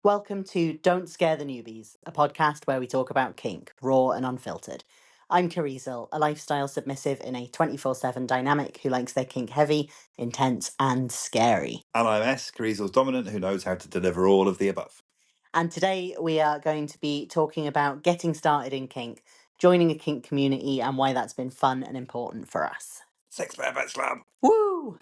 Welcome to Don't Scare the Newbies, a podcast where we talk about kink, raw and unfiltered. I'm Kirizal, a lifestyle submissive in a 24/7 dynamic who likes their kink heavy, intense, and scary. And I'm S, kirizal's dominant, who knows how to deliver all of the above. And today we are going to be talking about getting started in kink, joining a kink community, and why that's been fun and important for us. Sex Perverts Club! Woo!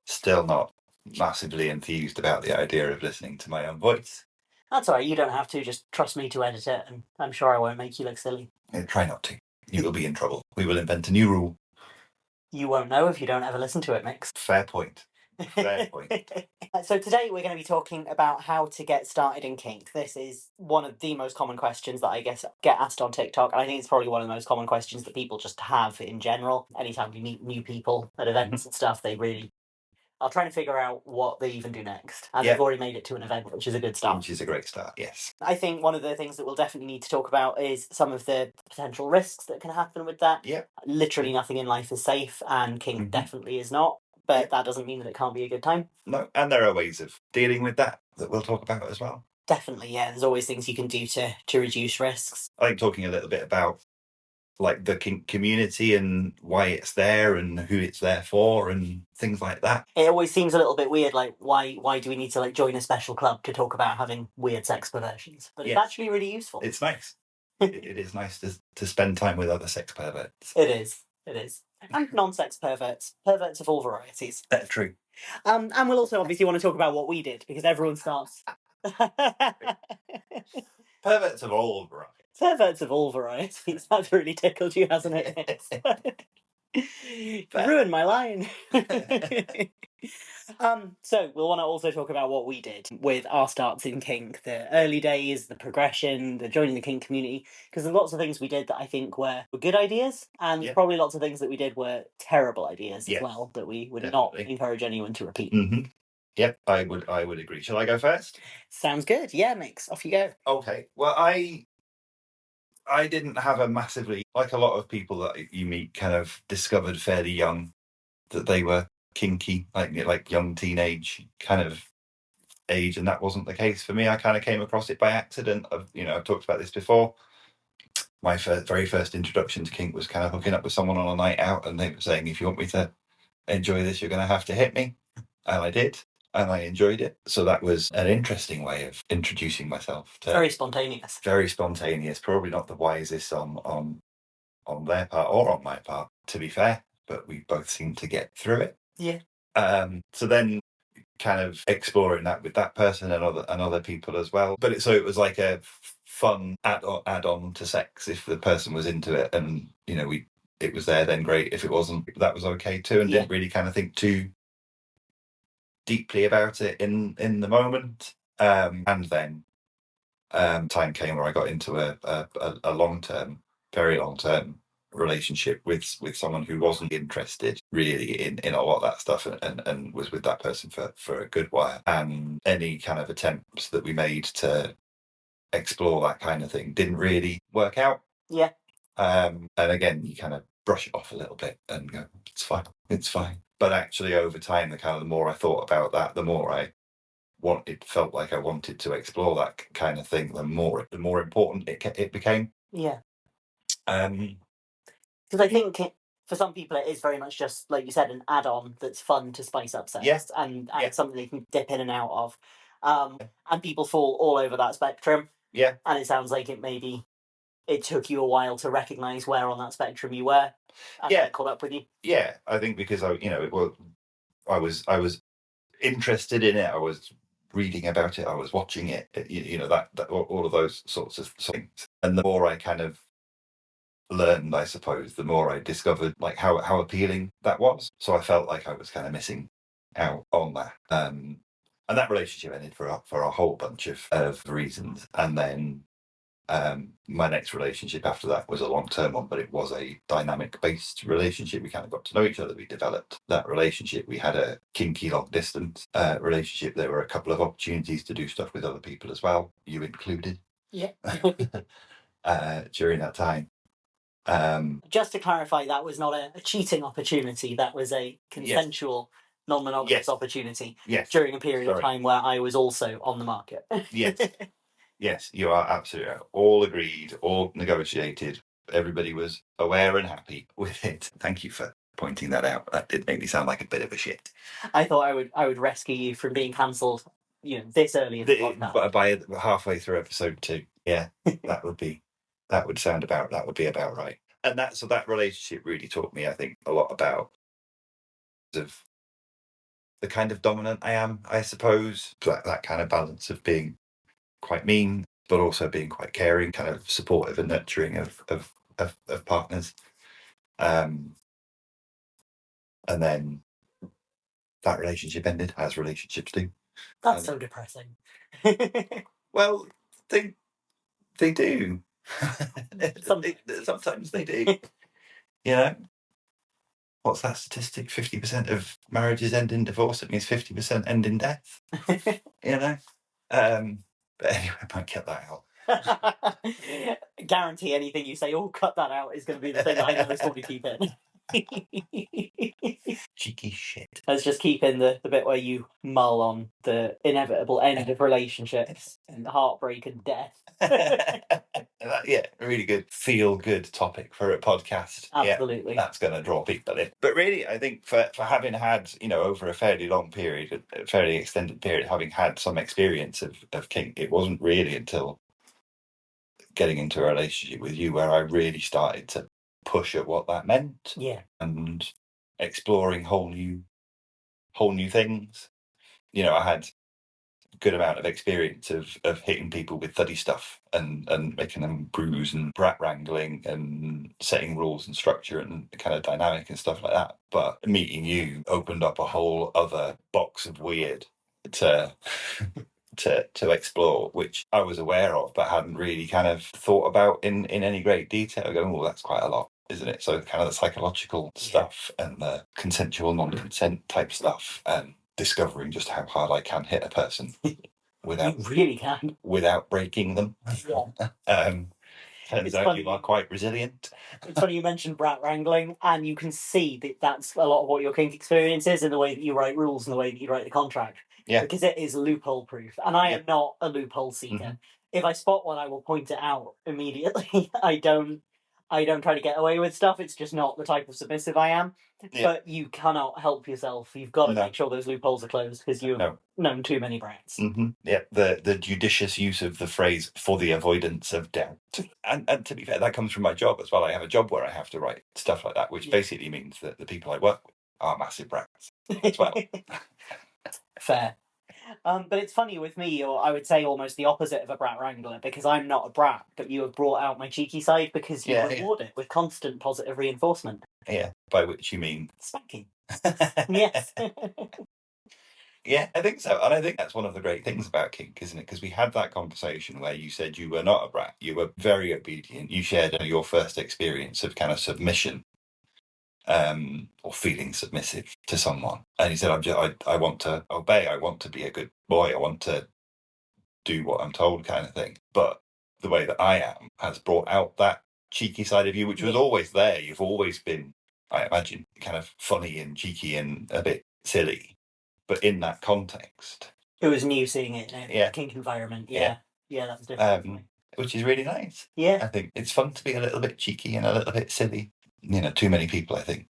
Still not massively enthused about the idea of listening to my own voice. That's all right, you don't have to, just trust me to edit it, and I'm sure I won't make you look silly. Try not to. You will be in trouble. We will invent a new rule. You won't know if you don't ever listen to it, Mix. Fair point. Fair point. So today we're going to be talking about how to get started in kink. This is one of the most common questions that I guess get asked on TikTok. And I think it's probably one of the most common questions that people just have in general. Anytime we meet new people at events and stuff, they really are trying to figure out what they even do next. And they've already made it to an event, which is a good start. Which is a great start, yes. I think one of the things that we'll definitely need to talk about is some of the potential risks that can happen with that. Yeah. Literally nothing in life is safe, and kink definitely is not. But that doesn't mean that it can't be a good time. No, and there are ways of dealing with that we'll talk about as well. Definitely, yeah. There's always things you can do to reduce risks. I think talking a little bit about like the kink community and why it's there and who it's there for and things like that. It always seems a little bit weird, like why do we need to like join a special club to talk about having weird sex perversions? But it's actually really useful. It's nice. It is nice to spend time with other sex perverts. It is. And non-sex perverts. Perverts of all varieties. That's true. And we'll also obviously want to talk about what we did, because everyone starts... Perverts of all varieties. Perverts of all varieties. That's really tickled you, hasn't it? You ruined my line. So we'll want to also talk about what we did with our starts in kink, the early days, the progression, the joining the kink community, because there's lots of things we did that I think were good ideas, and there's probably lots of things that we did were terrible ideas as well, that we would not encourage anyone to repeat. Yep, I would agree. Shall I go first? Sounds good. Yeah, Mix, off you go. Okay. Well, I didn't have a massively, like a lot of people that you meet, kind of discovered fairly young that they were kinky, like young teenage kind of age, and that wasn't the case for me. I kind of came across it by accident. I've talked about this before. My very first introduction to kink was kind of hooking up with someone on a night out, and they were saying, if you want me to enjoy this, you're going to have to hit me. And I did, and I enjoyed it. So that was an interesting way of introducing myself. Very spontaneous. Very spontaneous. Probably not the wisest on their part or on my part, to be fair, but we both seemed to get through it. Yeah. So then kind of exploring that with that person and other people as well. But it was like a fun add-on to sex if the person was into it, and it was there, then great. If it wasn't, that was okay too, and didn't really kind of think too deeply about it in the moment. And then time came where I got into a long-term, very long-term relationship with someone who wasn't interested really in a lot of that stuff, and was with that person for a good while. And any kind of attempts that we made to explore that kind of thing didn't really work out. Yeah. And again, you kind of brush it off a little bit and go, it's fine. But actually over time, the more I thought about that, the more it felt like I wanted to explore that kind of thing, the more important it became. Yeah. Because I think for some people it is very much just, like you said, an add-on that's fun to spice up sex, and something they can dip in and out of. And people fall all over that spectrum. Yeah. And it sounds like it took you a while to recognise where on that spectrum you were, and it caught up with you. Yeah, I think because I was interested in it. I was reading about it. I was watching it. That all of those sorts of things. And the more I kind of learned, I suppose, the more I discovered like how appealing that was. So I felt like I was kind of missing out on that. And that relationship ended for a whole bunch of reasons. And then My next relationship after that was a long-term one, but it was a dynamic-based relationship. We kind of got to know each other. We developed that relationship. We had a kinky long-distance relationship. There were a couple of opportunities to do stuff with other people as well, you included. Yeah. During that time. Just to clarify, that was not a cheating opportunity. That was a consensual, non-monogamous opportunity during a period of time where I was also on the market. Yes. Yes, you are absolutely right. All agreed, all negotiated. Everybody was aware and happy with it. Thank you for pointing that out. That did make me sound like a bit of a shit. I thought I would rescue you from being cancelled, this early in the podcast. By halfway through episode 2. Yeah, that would be about right. And that relationship really taught me, I think, a lot about of the kind of dominant I am, I suppose. That kind of balance of being quite mean, but also being quite caring, kind of supportive and nurturing of partners. And then that relationship ended, as relationships do. That's so depressing. Well, they do. Sometimes they do. What's that statistic? 50% of marriages end in divorce. It means 50% end in death. But anyway, I might get that out. Guarantee anything you say, cut that out, is going to be the thing I know is probably keep in. Cheeky shit. Let's just keep in the bit where you mull on the inevitable end of relationships and heartbreak and death. Yeah, really good feel-good topic for a podcast. Absolutely. Yeah, that's going to draw people in. But really, I think for having had, over a fairly long period, a fairly extended period, having had some experience of kink, it wasn't really until getting into a relationship with you where I really started to push at what that meant. Yeah. And exploring whole new things. I had a good amount of experience of hitting people with thuddy stuff and making them bruise and brat wrangling and setting rules and structure and kind of dynamic and stuff like that. But meeting you opened up a whole other box of weird to explore, which I was aware of but hadn't really kind of thought about in any great detail. Going, oh, that's quite a lot, isn't it? So kind of the psychological stuff and the consensual non-consent type stuff, and discovering just how hard I can hit a person without you really can, without breaking them. Yeah. Turns out you are quite resilient. It's funny you mentioned brat wrangling, and you can see that that's a lot of what your kink experience is in the way that you write rules and the way that you write the contract. Yeah. Because it is loophole proof, and I am not a loophole seeker. Mm-hmm. If I spot one, I will point it out immediately. I don't try to get away with stuff. It's just not the type of submissive I am. Yeah. But you cannot help yourself. You've got to make sure those loopholes are closed, because you've known too many brats. Mm-hmm. Yeah, the judicious use of the phrase "for the avoidance of doubt," and to be fair, that comes from my job as well. I have a job where I have to write stuff like that, which basically means that the people I work with are massive brats as well. Fair. But it's funny with me, or I would say almost the opposite of a brat wrangler, because I'm not a brat, but you have brought out my cheeky side because you reward it with constant positive reinforcement. Yeah, by which you mean spanking. Yes. Yeah, I think so. And I think that's one of the great things about kink, isn't it? Because we had that conversation where you said you were not a brat. You were very obedient. You shared your first experience of kind of submission, or feeling submissive to someone. And you said, I want to obey. I want to be a good boy. I want to do what I'm told, kind of thing. But the way that I am has brought out that cheeky side of you, which was always there. You've always been, I imagine, kind of funny and cheeky and a bit silly. But in that context, it was new seeing it in a kink environment. Yeah, that's different. Which is really nice. Yeah, I think it's fun to be a little bit cheeky and a little bit silly. Too many people, I think,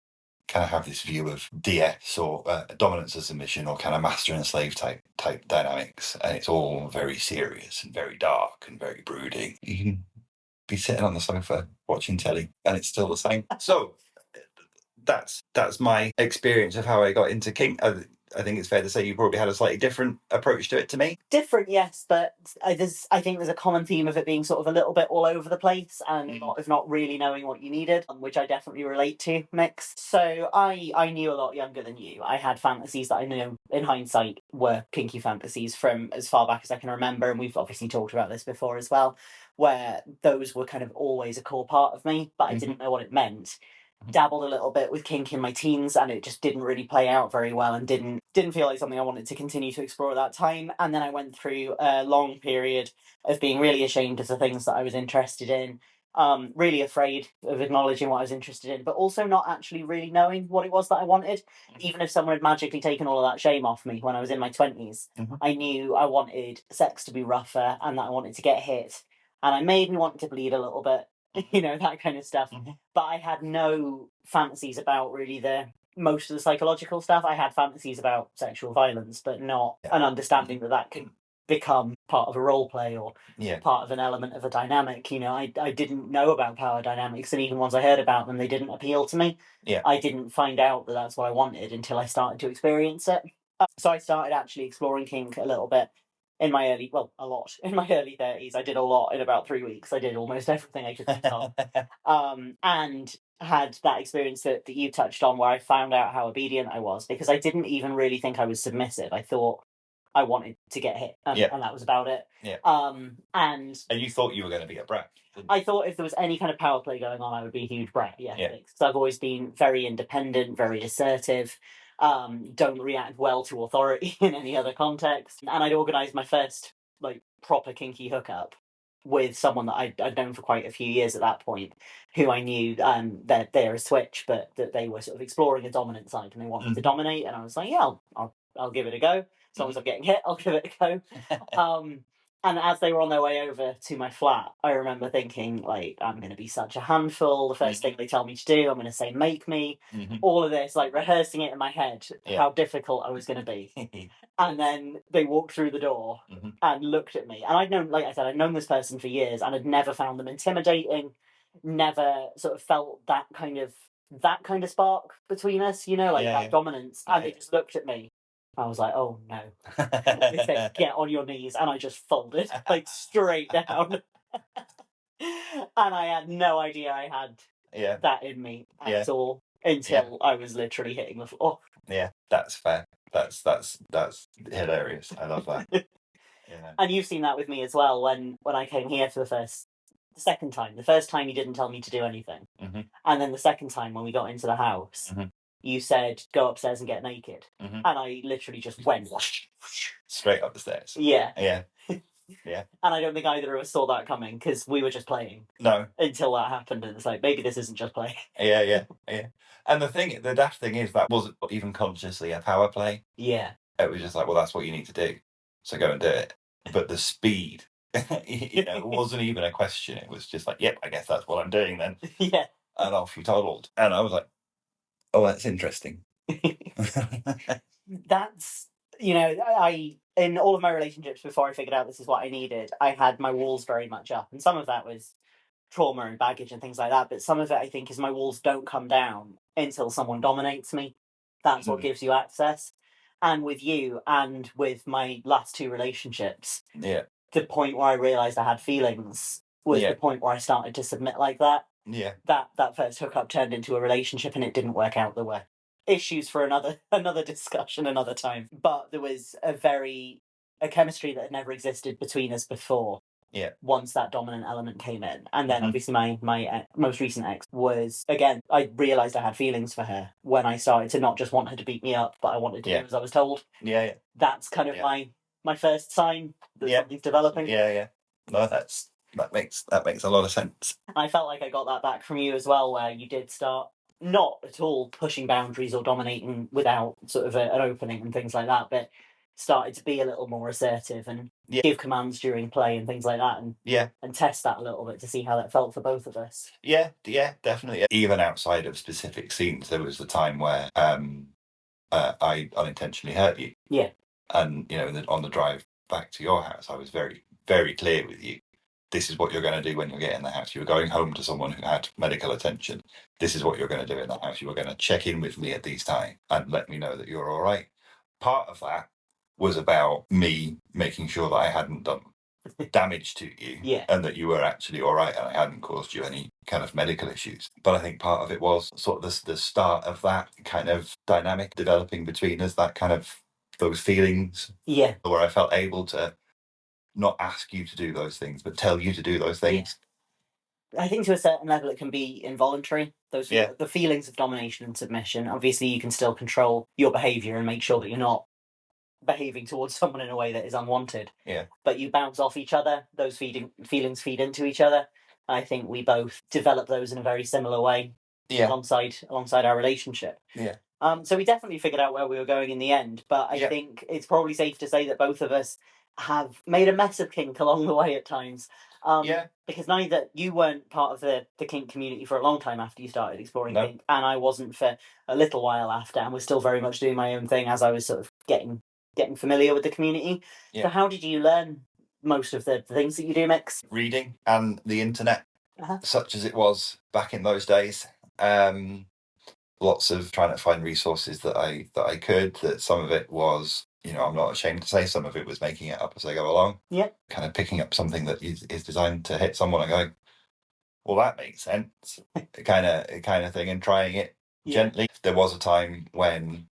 kind of have this view of DS or dominance and submission, or kind of master and slave type dynamics, and it's all very serious and very dark and very brooding. You can be sitting on the sofa watching telly, and it's still the same. So that's my experience of how I got into kink. I think it's fair to say you probably had a slightly different approach to it to me. Different, yes, but I think there's a common theme of it being sort of a little bit all over the place and a lot of not really knowing what you needed, which I definitely relate to, Mix. So I knew a lot younger than you. I had fantasies that I know in hindsight were kinky fantasies from as far back as I can remember, and we've obviously talked about this before as well, where those were kind of always a core part of me, but I didn't know what it meant. Dabbled a little bit with kink in my teens, and it just didn't really play out very well, and didn't feel like something I wanted to continue to explore at that time. And then I went through a long period of being really ashamed of the things that I was interested in, really afraid of acknowledging what I was interested in, but also not actually really knowing what it was that I wanted. Even if someone had magically taken all of that shame off me when I was in my 20s, I knew I wanted sex to be rougher and that I wanted to get hit, and I maybe wanted to bleed a little bit, that kind of stuff. But I had no fantasies about really most of the psychological stuff. I had fantasies about sexual violence, but not an understanding that could become part of a role play or part of an element of a dynamic. I didn't know about power dynamics, and even once I heard about them, they didn't appeal to me. I didn't find out that that's what I wanted until I started to experience it. So I started actually exploring kink a little bit in my a lot in my early 30s. I did a lot in about 3 weeks. I did almost everything I could think of. And had that experience that you touched on, where I found out how obedient I was, because I didn't even really think I was submissive. I thought I wanted to get hit, and that was about it. And you thought you were going to be a brat. I thought if there was any kind of power play going on, I would be a huge brat. Because I've always been very independent, very assertive. Don't react well to authority in any other context. And I'd organised my first proper kinky hookup with someone that I'd known for quite a few years at that point, who I knew that they're a switch, but that they were sort of exploring a dominant side and they wanted to dominate. And I was like, yeah, I'll give it a go. As long as I'm getting hit, I'll give it a go. And as they were on their way over to my flat, I remember thinking, I'm going to be such a handful. The first thing they tell me to do, I'm going to say, make me. All of this, rehearsing it in my head, how difficult I was going to be. And then they walked through the door and looked at me. And I'd known, like I said, I'd known this person for years and had never found them intimidating, never sort of felt that kind of spark between us, that dominance. And they just looked at me. I was like, oh no. They said, get on your knees. And I just folded, straight down. And I had no idea I had that in me at all until I was literally hitting the floor. Yeah, that's fair. That's hilarious. I love that. And you've seen that with me as well when I came here for the second time. The first time you didn't tell me to do anything. And then the second time when we got into the house, you said, go upstairs and get naked. And I literally just went straight up the stairs. Yeah. Yeah. And I don't think either of us saw that coming, because we were just playing. No. Until that happened, and it's like, maybe this isn't just play. Yeah. And the daft thing is that wasn't even consciously a power play. Yeah. It was just like, well, that's what you need to do, so go and do it. But the speed, it wasn't even a question. It was just like, yep, I guess that's what I'm doing then. Yeah. And off you toddled. And I was like, oh, that's interesting. That's, I in all of my relationships before I figured out this is what I needed, I had my walls very much up. And some of that was trauma and baggage and things like that. But some of it, I think, is my walls don't come down until someone dominates me. That's what gives you access. And with you and with my last two relationships, the point where I realised I had feelings was the point where I started to submit like that. Yeah. That first hookup turned into a relationship and it didn't work out. There were issues for another discussion another time. But there was a chemistry that had never existed between us before. Yeah. Once that dominant element came in. And then obviously my most recent ex was, again, I realised I had feelings for her when I started to not just want her to beat me up, but I wanted to do as I was told. Yeah. That's kind of my first sign that something's developing. Yeah. No, that makes a lot of sense. I felt like I got that back from you as well, where you did start not at all pushing boundaries or dominating without sort of an opening and things like that, but started to be a little more assertive and give commands during play and things like that, and test that a little bit to see how that felt for both of us. Yeah, definitely. Even outside of specific scenes, there was the time where I unintentionally hurt you. Yeah. And on the drive back to your house, I was very, very clear with you. This is what you're going to do when you get in the house. You were going home to someone who had medical attention. This is what you're going to do in the house. You were going to check in with me at these times and let me know that you're all right. part of that was about me making sure that I hadn't done damage to you, Yeah. and that you were actually all right and I hadn't caused you any kind of medical issues. But I think part of it was sort of the start of that kind of dynamic developing between us, that kind of those feelings. Yeah. Where I felt able to not ask you to do those things, but tell you to do those things. I think to a certain level it can be involuntary. Those the feelings of domination and submission. Obviously, you can still control your behaviour and make sure that you're not behaving towards someone in a way that is unwanted. Yeah. But you bounce off each other. Those feelings feed into each other. I think we both develop those in a very similar way. Yeah. Alongside our relationship. Yeah. So we definitely figured out where we were going in the end, but I think it's probably safe to say that both of us have made a mess of kink along the way at times. Because neither you weren't part of the kink community for a long time after you started exploring kink, and I wasn't for a little while after, and was still very much doing my own thing as I was sort of getting familiar with the community. So how did you learn most of the things that you do, Mix? Reading and the internet, such as it was back in those days. Lots of trying to find resources that I could. That some of it was, I'm not ashamed to say, some of it was making it up as I go along. Yeah. Kind of picking up something that is designed to hit someone and going, well, that makes sense, kind of thing, and trying it gently. There was a time when,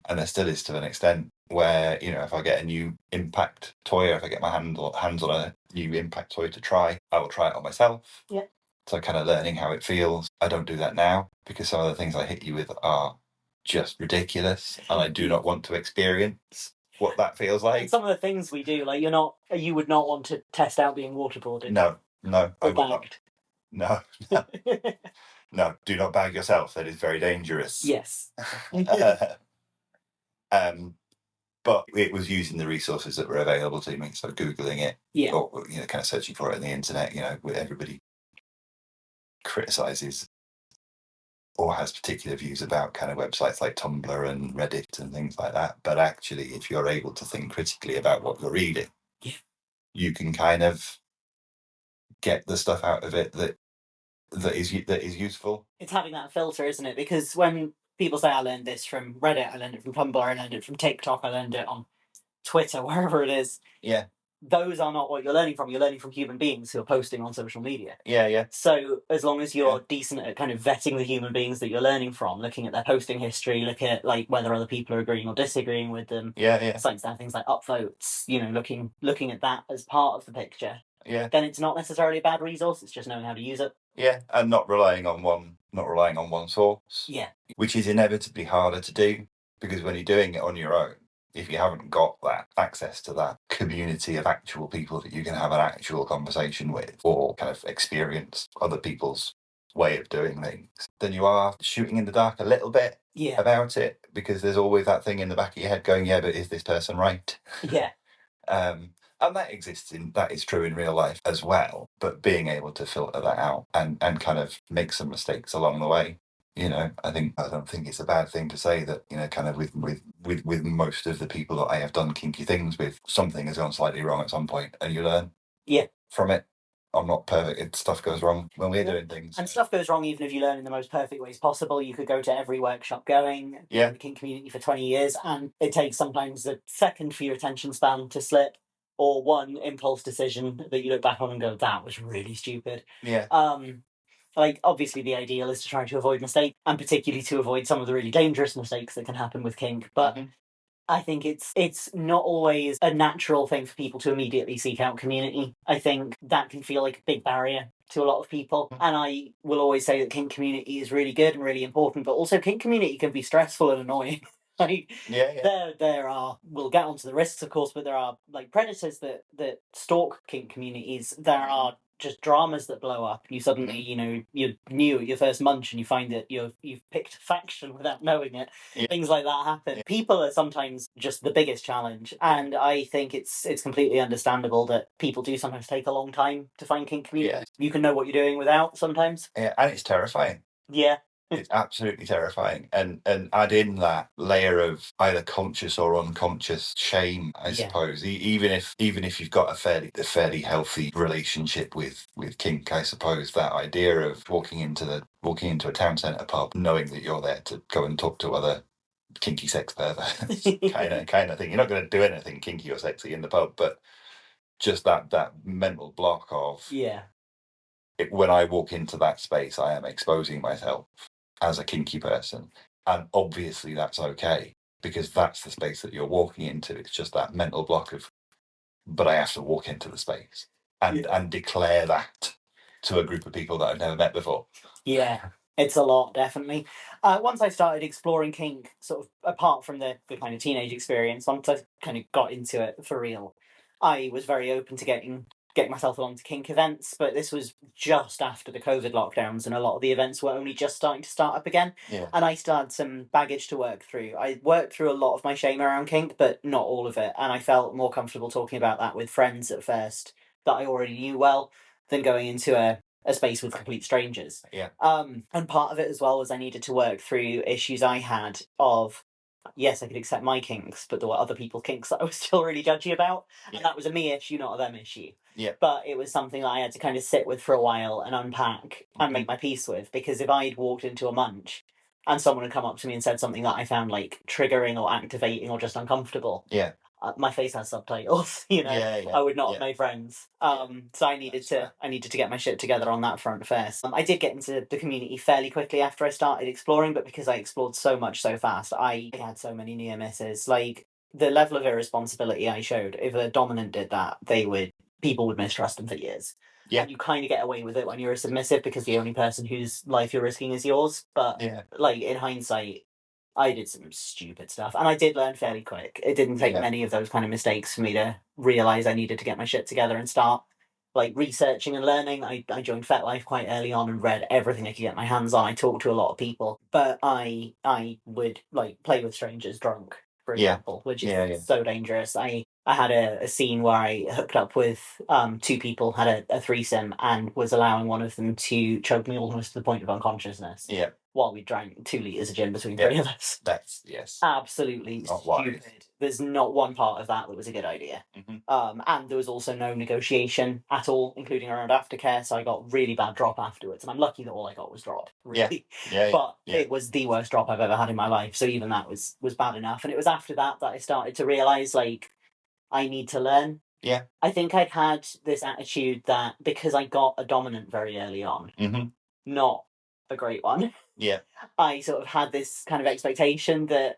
and there still is to an extent, where, if I get a new impact toy, or if I get my hands on a new impact toy to try, I will try it on myself. Yeah. So kind of learning how it feels. I don't do that now because some of the things I hit you with are just ridiculous, and I do not want to experience what that feels like. And some of the things we do, like you would not want to test out being waterboarded. No, I would not. No. No, do not bag yourself. That is very dangerous. Yes. But it was using the resources that were available to me. So Googling it, or kind of searching for it on the internet. Where everybody criticizes or has particular views about kind of websites like Tumblr and Reddit and things like that. But actually, if you're able to think critically about what you're reading, you can kind of get the stuff out of it that is useful. It's having that filter, isn't it? Because when people say I learned this from Reddit, I learned it from Tumblr, I learned it from TikTok, I learned it on Twitter, wherever it is. Yeah. Those are not what you're learning from. You're learning from human beings who are posting on social media. Yeah. So as long as you're decent at kind of vetting the human beings that you're learning from, looking at their posting history, look at like whether other people are agreeing or disagreeing with them. Starting to have things like upvotes, looking at that as part of the picture. Yeah. Then it's not necessarily a bad resource, it's just knowing how to use it. Yeah, and not relying on one source. Yeah. Which is inevitably harder to do, because when you're doing it on your own, if you haven't got that access to that community of actual people that you can have an actual conversation with, or kind of experience other people's way of doing things, then you are shooting in the dark a little bit about it, because there's always that thing in the back of your head going, but is this person right? Yeah. And that is true in real life as well, but being able to filter that out and kind of make some mistakes along the way. I don't think it's a bad thing to say that, kind of with most of the people that I have done kinky things with, something has gone slightly wrong at some point and you learn from it. I'm not perfect. Stuff goes wrong when we're doing things. And stuff goes wrong even if you learn in the most perfect ways possible. You could go to every workshop going, in the kink community for 20 years, and it takes sometimes a second for your attention span to slip, or one impulse decision that you look back on and go, that was really stupid. Yeah. Like, obviously the ideal is to try to avoid mistakes, and particularly to avoid some of the really dangerous mistakes that can happen with kink, but I think it's not always a natural thing for people to immediately seek out community. I think that can feel like a big barrier to a lot of people. And I will always say that kink community is really good and really important, but also kink community can be stressful and annoying. Like, there are, we'll get onto the risks, of course, but there are like predators that stalk kink communities. There are just dramas that blow up. You suddenly, you're new at your first munch and you find that you've picked a faction without knowing it. Things like that happen. People are sometimes just the biggest challenge, and I think it's completely understandable that people do sometimes take a long time to find kink community. You can know what you're doing without sometimes. Yeah, and it's terrifying. Yeah. It's absolutely terrifying, and add in that layer of either conscious or unconscious shame, I suppose. Even if you've got a fairly healthy relationship with kink, I suppose that idea of walking into a town centre pub, knowing that you're there to go and talk to other kinky sex perverts kind of thing. You're not going to do anything kinky or sexy in the pub, but just that mental block of when I walk into that space, I am exposing myself as a kinky person, and obviously that's okay because that's the space that you're walking into. It's just that mental block of, but I have to walk into the space and declare that to a group of people that I've never met before. Yeah, it's a lot, definitely. Once I started exploring kink, sort of apart from the kind of teenage experience, once I kind of got into it for real, I was very open to getting myself along to kink events, but this was just after the COVID lockdowns, and a lot of the events were only just starting to start up again. Yeah. And I still had some baggage to work through. I worked through a lot of my shame around kink, but not all of it. And I felt more comfortable talking about that with friends at first that I already knew well than going into a space with complete strangers. Yeah. And part of it as well was I needed to work through issues I had of, yes, I could accept my kinks, but there were other people's kinks that I was still really judgy about. Yeah. And that was a me issue, not a them issue. Yeah. But it was something that I had to kind of sit with for a while and unpack and make my peace with. Because if I'd walked into a munch and someone had come up to me and said something that I found like triggering or activating or just uncomfortable, my face has subtitles, I would not have made friends. So I needed to get my shit together on that front first. I did get into the community fairly quickly after I started exploring, but because I explored so much so fast, I had so many near misses. Like, the level of irresponsibility I showed, if a dominant did that, people would mistrust them for years. Yeah. And you kind of get away with it when you're a submissive because the only person whose life you're risking is yours. But like, in hindsight, I did some stupid stuff, and I did learn fairly quick. It didn't take many of those kind of mistakes for me to realize I needed to get my shit together and start like researching and learning. I joined FetLife quite early on and read everything I could get my hands on. I talked to a lot of people, but I would like play with strangers drunk, for example, which is so dangerous. I had a scene where I hooked up with two people, had a threesome, and was allowing one of them to choke me almost to the point of unconsciousness. Yeah. While we drank 2 litres of gin between three of us. That's absolutely not stupid. Wise. There's not one part of that was a good idea. And there was also no negotiation at all, including around aftercare. So I got really bad drop afterwards, and I'm lucky that all I got was drop. Really, but it was the worst drop I've ever had in my life. So even that was bad enough. And it was after that I started to realize like I need to learn. Yeah, I think I'd had this attitude that because I got a dominant very early on, not a great one. Yeah. I sort of had this kind of expectation that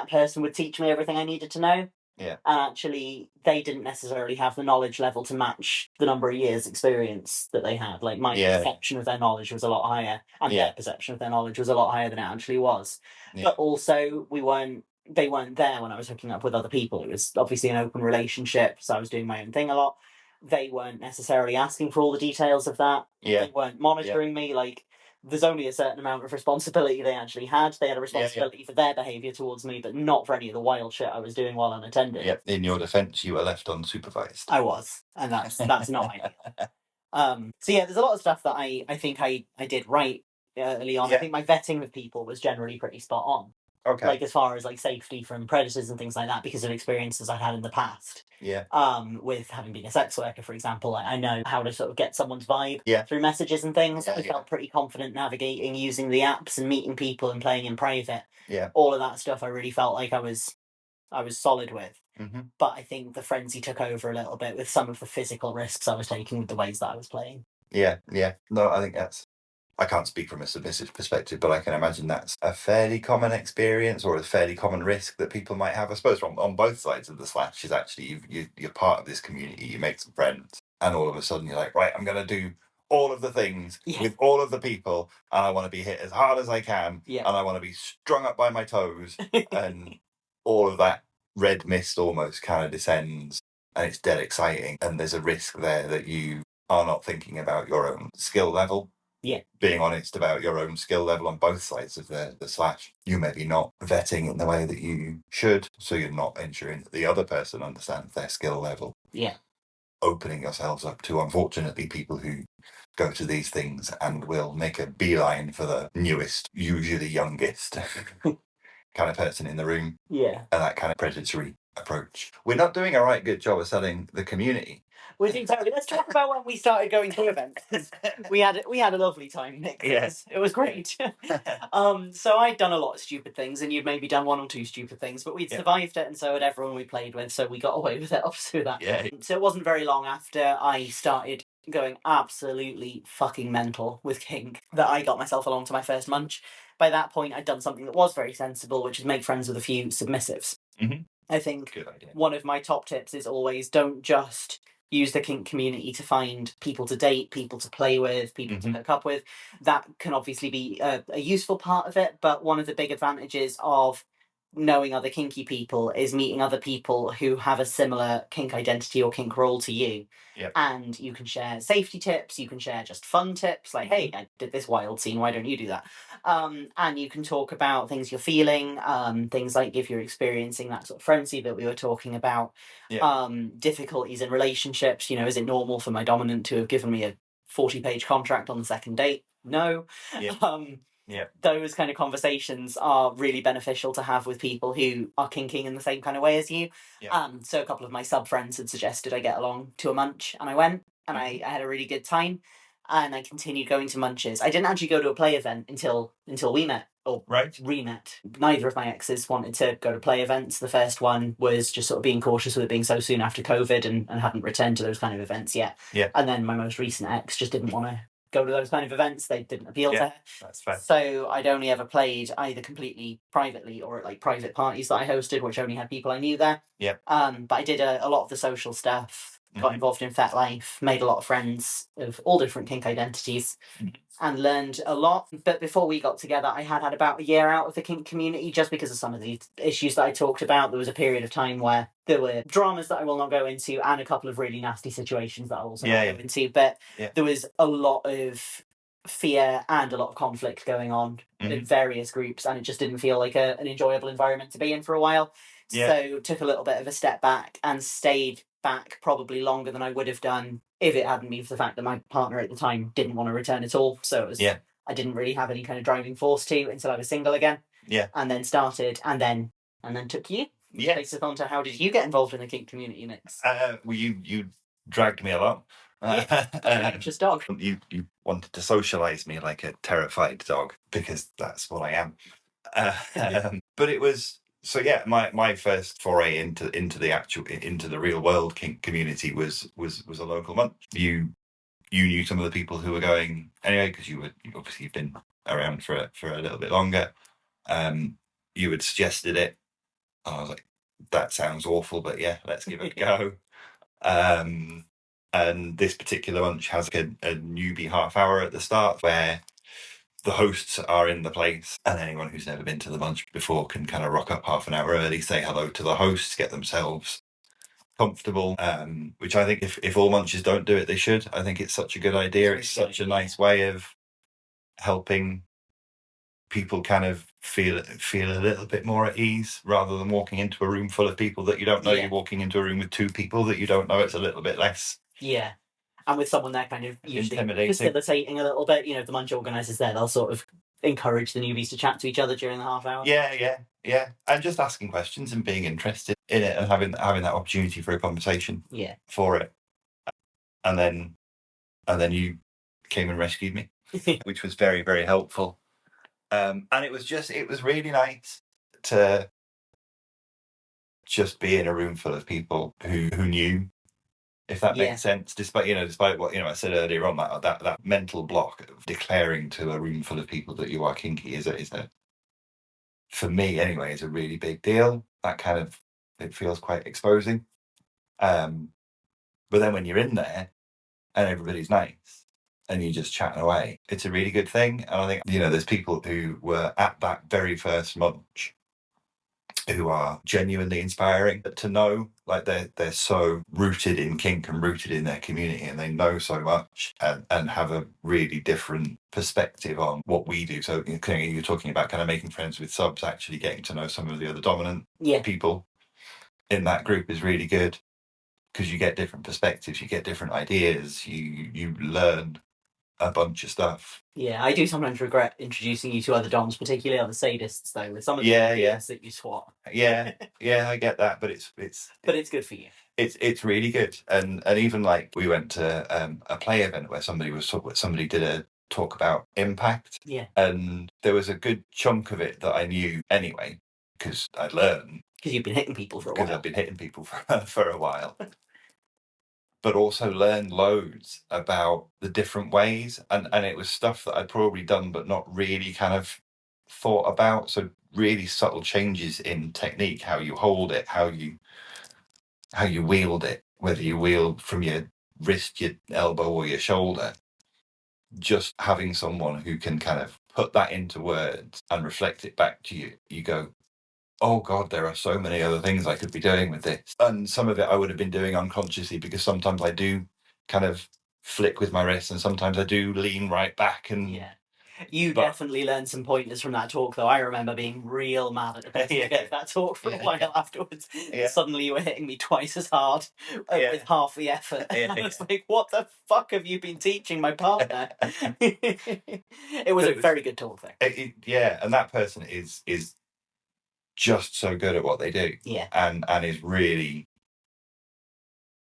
person would teach me everything I needed to know. Yeah. And actually, they didn't necessarily have the knowledge level to match the number of years experience that they had. Like, my perception of their knowledge was a lot higher, and their perception of their knowledge was a lot higher than it actually was. But also, they weren't there when I was hooking up with other people. It was obviously an open relationship, so I was doing my own thing a lot. They weren't necessarily asking for all the details of that. They weren't monitoring me. Like, there's only a certain amount of responsibility they actually had. They had a responsibility for their behaviour towards me, but not for any of the wild shit I was doing while unattended. Yep. In your defence, you were left unsupervised. I was, and that's not ideal. So there's a lot of stuff that I think I did right early on. I think my vetting with people was generally pretty spot on. Okay. Like, as far as like safety from predators and things like that, because of experiences I've had in the past. Yeah. With having been a sex worker, for example, I know how to sort of get someone's vibe through messages and things. I felt pretty confident navigating using the apps and meeting people and playing in private. Yeah. All of that stuff I really felt like I was solid with. But I think the frenzy took over a little bit with some of the physical risks I was taking with the ways that I was playing. Yeah. No, I think I can't speak from a submissive perspective, but I can imagine that's a fairly common experience or a fairly common risk that people might have. I suppose on both sides of the slash is actually you're part of this community, you make some friends, and all of a sudden you're like, right, I'm going to do all of the things with all of the people, and I want to be hit as hard as I can, and I want to be strung up by my toes, and all of that red mist almost kind of descends, and it's dead exciting, and there's a risk there that you are not thinking about your own skill level. Being honest about your own skill level on both sides of the slash. You maybe not vetting in the way that you should, so you're not ensuring that the other person understands their skill level. Opening yourselves up to, unfortunately, people who go to these things and will make a beeline for the newest, usually youngest kind of person in the room. And that kind of predatory approach. We're not doing a right good job of selling the community. We're doing totally. Let's talk about when we started going to events. We had a lovely time, Nick. Yes. It was great. So I'd done a lot of stupid things, and you'd maybe done one or two stupid things, but we'd survived it, and so had everyone we played with. So we got away with it up to that. Yeah. So it wasn't very long after I started going absolutely fucking mental with Kink that I got myself along to my first munch. By that point, I'd done something that was very sensible, which is make friends with a few submissives. Mhm. I think Good idea. one of my top tips is always don't just use the kink community to find people to date, people to play with, people to hook up with. That can obviously be a useful part of it, but one of the big advantages of knowing other kinky people is meeting other people who have a similar kink identity or kink role to you. Yep. And you can share safety tips, you can share just fun tips, like, hey, I did this wild scene, why don't you do that? And you can talk about things you're feeling, things like if you're experiencing that sort of frenzy that we were talking about, difficulties in relationships. You know, is it normal for my dominant to have given me a 40-page contract on the second date? No. Those kind of conversations are really beneficial to have with people who are kinking in the same kind of way as you. So a couple of my sub friends had suggested I get along to a munch, and I went, and I had a really good time. And I continued going to munches. I didn't actually go to a play event until we met, or re-met. Neither of my exes wanted to go to play events. The first one was just sort of being cautious with it being so soon after COVID and hadn't returned to those kind of events yet. And then my most recent ex just didn't want to go to those kind of events. They didn't appeal to her. That's fair. So I'd only ever played either completely privately or at like private parties that I hosted, which only had people I knew there. But I did a lot of the social stuff. Got involved in Fet Life, made a lot of friends of all different kink identities, and learned a lot. But before we got together, I had about a year out of the kink community just because of some of the issues that I talked about. There was a period of time where there were dramas that I will not go into and a couple of really nasty situations that I also won't go into. But there was a lot of fear and a lot of conflict going on in various groups, and it just didn't feel like an enjoyable environment to be in for a while. So took a little bit of a step back and stayed back probably longer than I would have done if it hadn't been for the fact that my partner at the time didn't want to return at all. So it was I didn't really have any kind of driving force to until I was single again. And then started and then took you. Takes us on to how did you get involved in the kink community, Nick? Well, you dragged me along. Anxious dog. You wanted to socialise me like a terrified dog because that's what I am. But it was my first foray into the real world kink community was a local munch. You knew some of the people who were going anyway because you obviously been around for a little bit longer. You had suggested it. I was like, that sounds awful, but yeah, let's give it a go. And this particular munch has a newbie half hour at the start where the hosts are in the place, and anyone who's never been to the munch before can kind of rock up half an hour early, say hello to the hosts, get themselves comfortable, which I think if all munches don't do it, they should. I think it's such a good idea. It's such a nice way of helping people kind of feel a little bit more at ease rather than walking into a room full of people that you don't know. You're walking into a room with two people that you don't know. It's a little bit less and with someone there kind of usually intimidating, facilitating a little bit. You know, the munch organisers there, they'll sort of encourage the newbies to chat to each other during the half hour. And just asking questions and being interested in it and having that opportunity for a conversation for it. And then you came and rescued me, which was very, very helpful. And it was really nice to just be in a room full of people who knew, if that makes sense, despite what I said earlier on, that mental block of declaring to a room full of people that you are kinky is a for me anyway is a really big deal. That kind of, it feels quite exposing. But then when you're in there and everybody's nice and you're just chatting away, it's a really good thing. And I think there's people who were at that very first munch who are genuinely inspiring to know, like they're so rooted in kink and rooted in their community, and they know so much and have a really different perspective on what we do. So you're talking about kind of making friends with subs, actually getting to know some of the other dominant people in that group is really good because you get different perspectives, you get different ideas, you learn a bunch of stuff. Yeah, I do sometimes regret introducing you to other DOMs, particularly other sadists, though, with some of the ideas that you swap. Yeah, I get that, but it's good for you. It's really good, and even like we went to a play event where somebody did a talk about impact, and there was a good chunk of it that I knew anyway because I'd learned because you've been hitting people for a while. Because I've been hitting people for a while. But also learned loads about the different ways, and it was stuff that I'd probably done but not really kind of thought about. So really subtle changes in technique, how you hold it, how you wield it, whether you wield from your wrist, your elbow, or your shoulder. Just having someone who can kind of put that into words and reflect it back to you, you go, oh God, there are so many other things I could be doing with this. And some of it I would have been doing unconsciously, because sometimes I do kind of flick with my wrist and sometimes I do lean right back. And you definitely learned some pointers from that talk, though. I remember being real mad at the person who gave that talk for a while afterwards. Suddenly you were hitting me twice as hard with half the effort. I was like, what the fuck have you been teaching my partner? It was a very good talk, though. And that person is just so good at what they do. And is really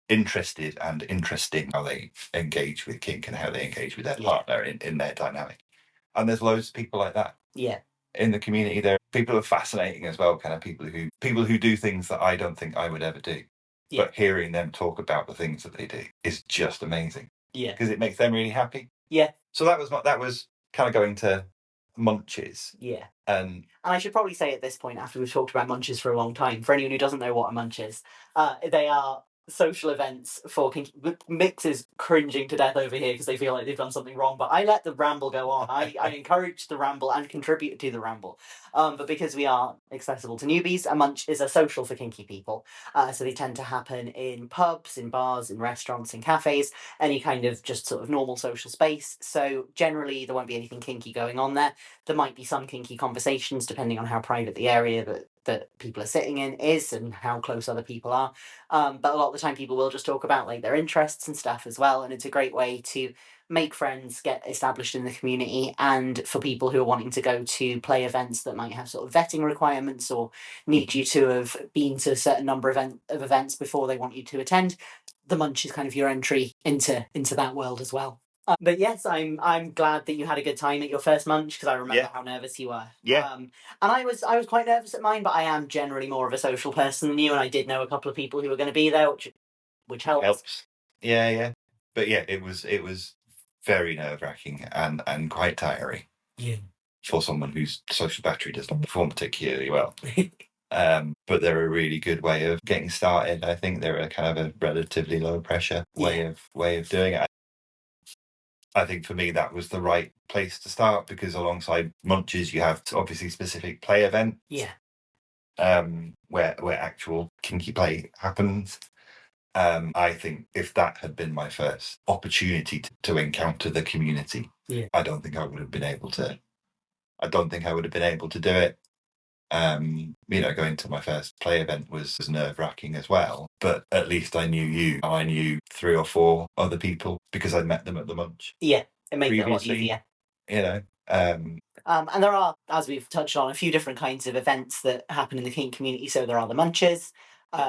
interested and interesting how they engage with kink and how they engage with their partner in their dynamic. And there's loads of people like that. In the community, there people are fascinating as well, kind of people who do things that I don't think I would ever do. But hearing them talk about the things that they do is just amazing. Because it makes them really happy. So that was kind of going to munches. And I should probably say at this point, after we've talked about munches for a long time, for anyone who doesn't know what a munch is, they are social events for kinky. Mix is cringing to death over here because they feel like they've done something wrong, but I let the ramble go on. I encourage the ramble and contribute to the ramble. But because we are accessible to newbies, a munch is a social for kinky people. So they tend to happen in pubs, in bars, in restaurants, in cafes, any kind of just sort of normal social space. So generally there won't be anything kinky going on there. There might be some kinky conversations depending on how private the area that people are sitting in is and how close other people are. But a lot of the time people will just talk about like their interests and stuff as well. And it's a great way to make friends, get established in the community, and for people who are wanting to go to play events that might have sort of vetting requirements or need you to have been to a certain number of events before they want you to attend, the munch is kind of your entry into that world as well. But yes, I'm glad that you had a good time at your first munch, because I remember how nervous you were. And I was quite nervous at mine, but I am generally more of a social person than you, and I did know a couple of people who were going to be there, which helps. But it was very nerve-wracking and quite tiring. For someone whose social battery does not perform particularly well. But they're a really good way of getting started. I think they're a kind of a relatively low pressure way of doing it. I think for me that was the right place to start, because alongside munches you have obviously specific play events. Where actual kinky play happens. I think if that had been my first opportunity to encounter the community, I don't think I would have been able to. I don't think I would have been able to do it. Going to my first play event was nerve-wracking as well, but at least I knew you. I knew 3 or 4 other people because I'd met them at the munch. It made it a lot easier. And there are, as we've touched on, a few different kinds of events that happen in the kink community. So there are the munches,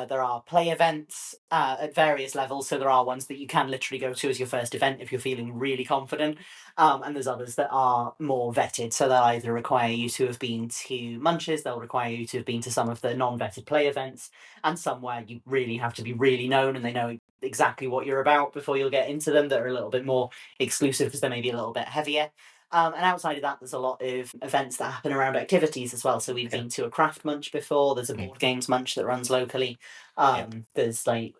there are play events at various levels. So there are ones that you can literally go to as your first event if you're feeling really confident. And there's others that are more vetted. So they'll either require you to have been to munches, they'll require you to have been to some of the non-vetted play events, and some where you really have to be really known and they know exactly what you're about before you'll get into them, that are a little bit more exclusive because they're maybe a little bit heavier. And outside of that, there's a lot of events that happen around activities as well. So we've been to a craft munch before. There's a board games munch that runs locally. There's like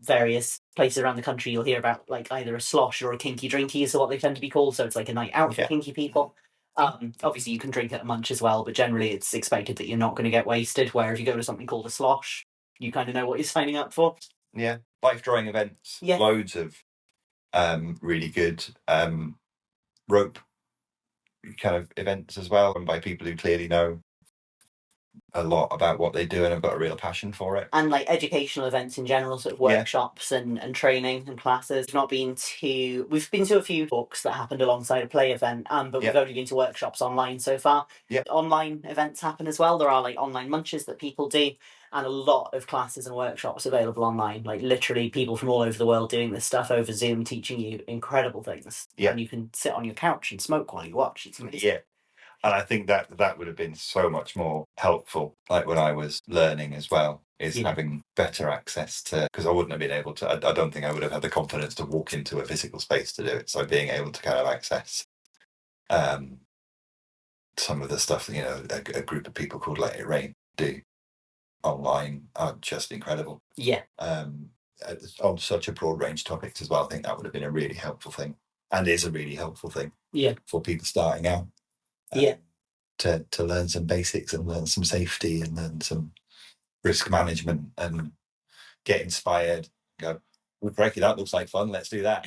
various places around the country you'll hear about, like either a slosh or a kinky drinky is what they tend to be called. So it's like a night out for kinky people. Obviously you can drink at a munch as well, but generally it's expected that you're not going to get wasted. Where if you go to something called a slosh, you kind of know what you're signing up for. Life drawing events. Loads of really good rope kind of events as well, and by people who clearly know a lot about what they do and have got a real passion for it. And like educational events in general, sort of workshops and training and classes. We've been to a few talks that happened alongside a play event, but we've only been to workshops online so far. Online events happen as well. There are like online munches that people do, and a lot of classes and workshops available online. Like literally people from all over the world doing this stuff over Zoom, teaching you incredible things. And you can sit on your couch and smoke while you watch. It's amazing. And I think that would have been so much more helpful, like when I was learning as well, is having better access to, because I wouldn't have been able to, I don't think I would have had the confidence to walk into a physical space to do it. So being able to kind of access some of the stuff that, a group of people called Let It Rain do online are just incredible. On such a broad range of topics as well. I think that would have been a really helpful thing, and is a really helpful thing for people starting out. To learn some basics and learn some safety and learn some risk management and get inspired. Go, well, crikey, that looks like fun. Let's do that.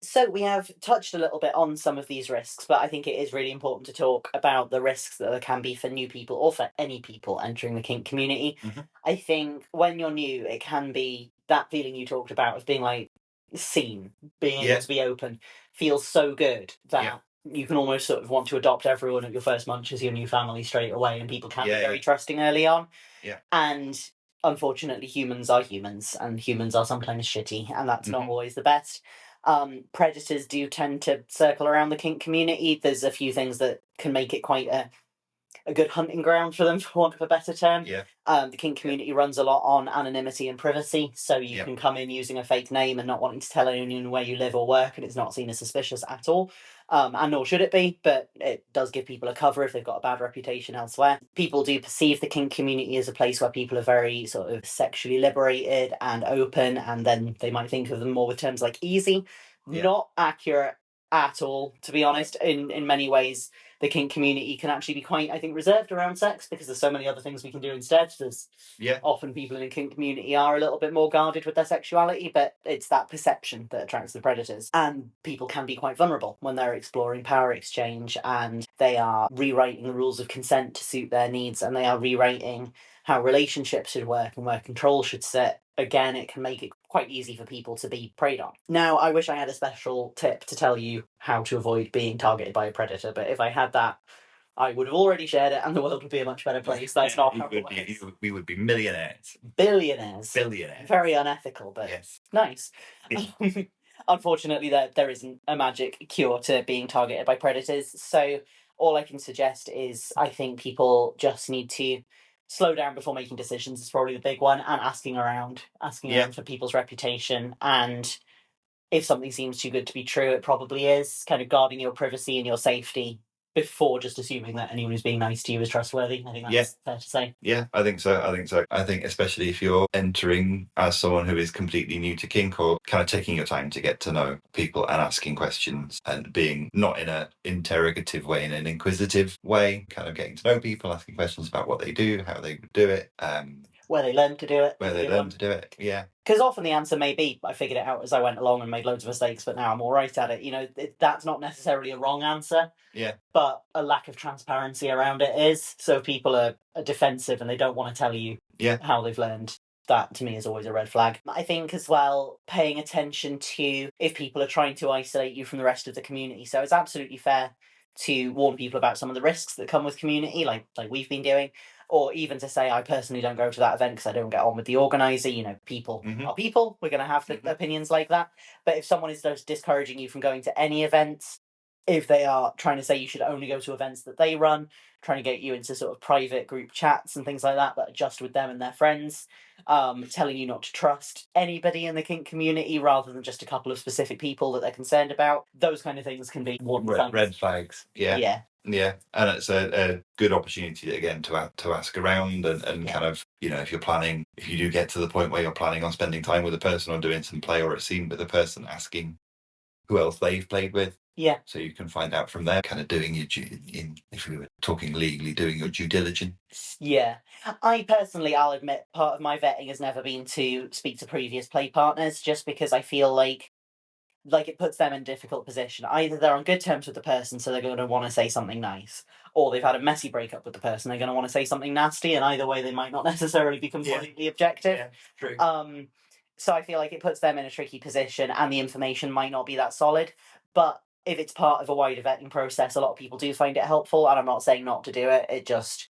So we have touched a little bit on some of these risks, but I think it is really important to talk about the risks that there can be for new people or for any people entering the kink community. I think when you're new, it can be that feeling you talked about of being like seen, being able to be open, feels so good that you can almost sort of want to adopt everyone at your first munch as your new family straight away, and people can be very trusting early on. And unfortunately, humans are humans, and humans are sometimes shitty, and that's not always the best. Predators do tend to circle around the kink community. There's a few things that can make it quite a good hunting ground for them, for want of a better term. The kink community runs a lot on anonymity and privacy, so you can come in using a fake name and not wanting to tell anyone where you live or work, and it's not seen as suspicious at all. And nor should it be, but it does give people a cover if they've got a bad reputation elsewhere. People do perceive the kink community as a place where people are very sort of sexually liberated and open, and then they might think of them more with terms like easy. Not accurate at all, to be honest. In many ways, the kink community can actually be quite, I think, reserved around sex, because there's so many other things we can do instead. There's often people in the kink community are a little bit more guarded with their sexuality, but it's that perception that attracts the predators. And people can be quite vulnerable when they're exploring power exchange, and they are rewriting the rules of consent to suit their needs, and they are rewriting how relationships should work and where control should sit. Again, it can make it quite easy for people to be preyed on. Now, I wish I had a special tip to tell you how to avoid being targeted by a predator, but if I had that, I would have already shared it and the world would be a much better place. That's not how it works. We would be millionaires. Billionaires. Billionaires. Very unethical, but nice. Unfortunately, there isn't a magic cure to being targeted by predators, so all I can suggest is I think people just need to slow down before making decisions is probably the big one, and asking around for people's reputation, and if something seems too good to be true, it probably is. Kind of guarding your privacy and your safety before just assuming that anyone who's being nice to you is trustworthy. I think that's fair to say. Yeah, I think so. I think especially if you're entering as someone who is completely new to kink, or kind of taking your time to get to know people and asking questions and being not in an interrogative way, in an inquisitive way, kind of getting to know people, asking questions about what they do, how they do it. Where they learn to do it. Because often the answer may be, I figured it out as I went along and made loads of mistakes, but now I'm all right at it. That's not necessarily a wrong answer. But a lack of transparency around it is. So if people are defensive and they don't want to tell you how they've learned, that to me is always a red flag. I think as well, paying attention to if people are trying to isolate you from the rest of the community. So it's absolutely fair to warn people about some of the risks that come with community, like we've been doing. Or even to say, I personally don't go to that event because I don't get on with the organiser. People are people. We're going to have opinions like that. But if someone is just discouraging you from going to any events, if they are trying to say you should only go to events that they run, trying to get you into sort of private group chats and things like that are just with them and their friends, telling you not to trust anybody in the kink community rather than just a couple of specific people that they're concerned about, those kind of things can be red flags. Yeah, and it's a good opportunity again to ask around and kind of, if you do get to the point where you're planning on spending time with a person or doing some play or a scene with a person, asking who else they've played with. So you can find out from there, kind of doing your if we were talking legally, doing your due diligence. I personally, I'll admit, part of my vetting has never been to speak to previous play partners, just because I feel like like, it puts them in a difficult position. Either they're on good terms with the person, so they're going to want to say something nice, or they've had a messy breakup with the person, they're going to want to say something nasty, and either way they might not necessarily be completely objective. Yeah, true. So I feel like it puts them in a tricky position, and the information might not be that solid. But if it's part of a wider vetting process, a lot of people do find it helpful, and I'm not saying not to do it. It just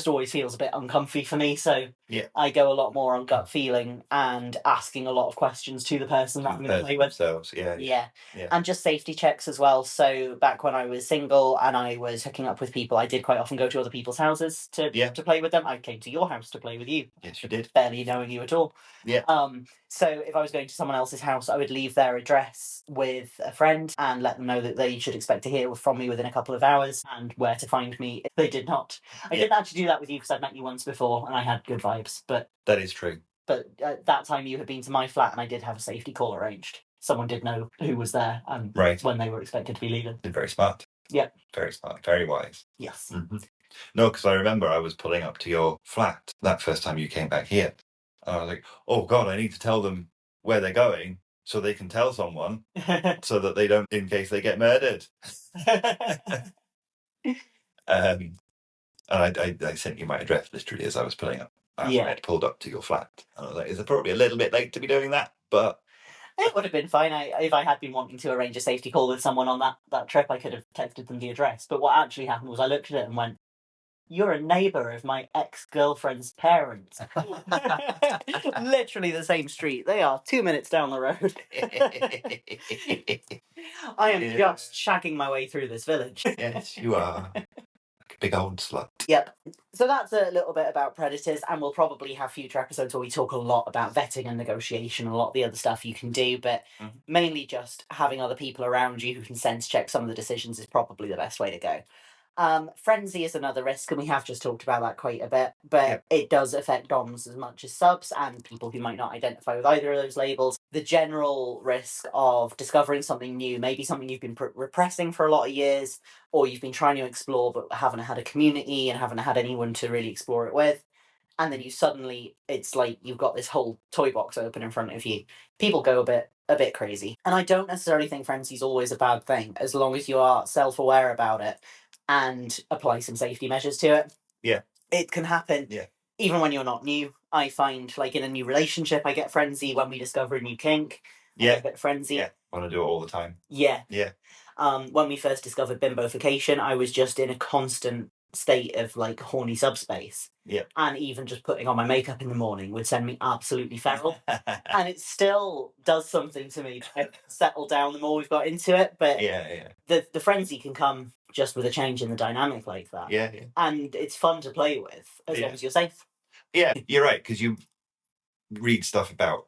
always feels a bit uncomfy for me. So Yeah. I go a lot more on gut feeling and asking a lot of questions to the person that I'm going to play with. Themselves, yeah. And just safety checks as well. So back when I was single and I was hooking up with people, I did quite often go to other people's houses to play with them. I came to your house to play with you. Yes, you did. Barely knowing you at all. Yeah. So if I was going to someone else's house, I would leave their address with a friend and let them know that they should expect to hear from me within a couple of hours and where to find me if they did not. I didn't actually do that with you because I'd met you once before and I had good vibes, but that is true. But at that time you had been to my flat and I did have a safety call arranged. Someone did know who was there and when they were expected to be leaving. Very smart. Yeah. Very smart. Very wise. Yes. Mm-hmm. No, because I remember I was pulling up to your flat that first time you came back here. And I was like, oh God, I need to tell them where they're going so they can tell someone so that they don't, in case they get murdered. And I sent you my address literally as I was pulling up. I had pulled up to your flat. And I was like, it's probably a little bit late to be doing that, but it would have been fine. If I had been wanting to arrange a safety call with someone on that trip, I could have texted them the address. But what actually happened was I looked at it and went, you're a neighbour of my ex-girlfriend's parents. Literally the same street. They are 2 minutes down the road. I am just shagging my way through this village. Yes, you are. Big old slut. Yep. So that's a little bit about predators, and we'll probably have future episodes where we talk a lot about vetting and negotiation and a lot of the other stuff you can do, but mainly just having other people around you who can sense check some of the decisions is probably the best way to go. Frenzy is another risk, and we have just talked about that quite a bit, but it does affect DOMs as much as subs and people who might not identify with either of those labels. The general risk of discovering something new, maybe something you've been repressing for a lot of years, or you've been trying to explore but haven't had a community and haven't had anyone to really explore it with, and then you suddenly, it's like you've got this whole toy box open in front of you. People go a bit crazy. And I don't necessarily think frenzy's always a bad thing, as long as you are self-aware about it and apply some safety measures to it. Yeah. It can happen even when you're not new. I find, like, in a new relationship, I get frenzy. When we discover a new kink, I get a bit frenzy. Yeah, I want to do it all the time. Yeah. Yeah. When we first discovered bimbofication, I was just in a constant state of, like, horny subspace. Yeah. And even just putting on my makeup in the morning would send me absolutely feral. And it still does something to me. I settle down the more we've got into it, but the frenzy can come just with a change in the dynamic like that. Yeah. And it's fun to play with, as long as you're safe. Yeah, you're right, because you read stuff about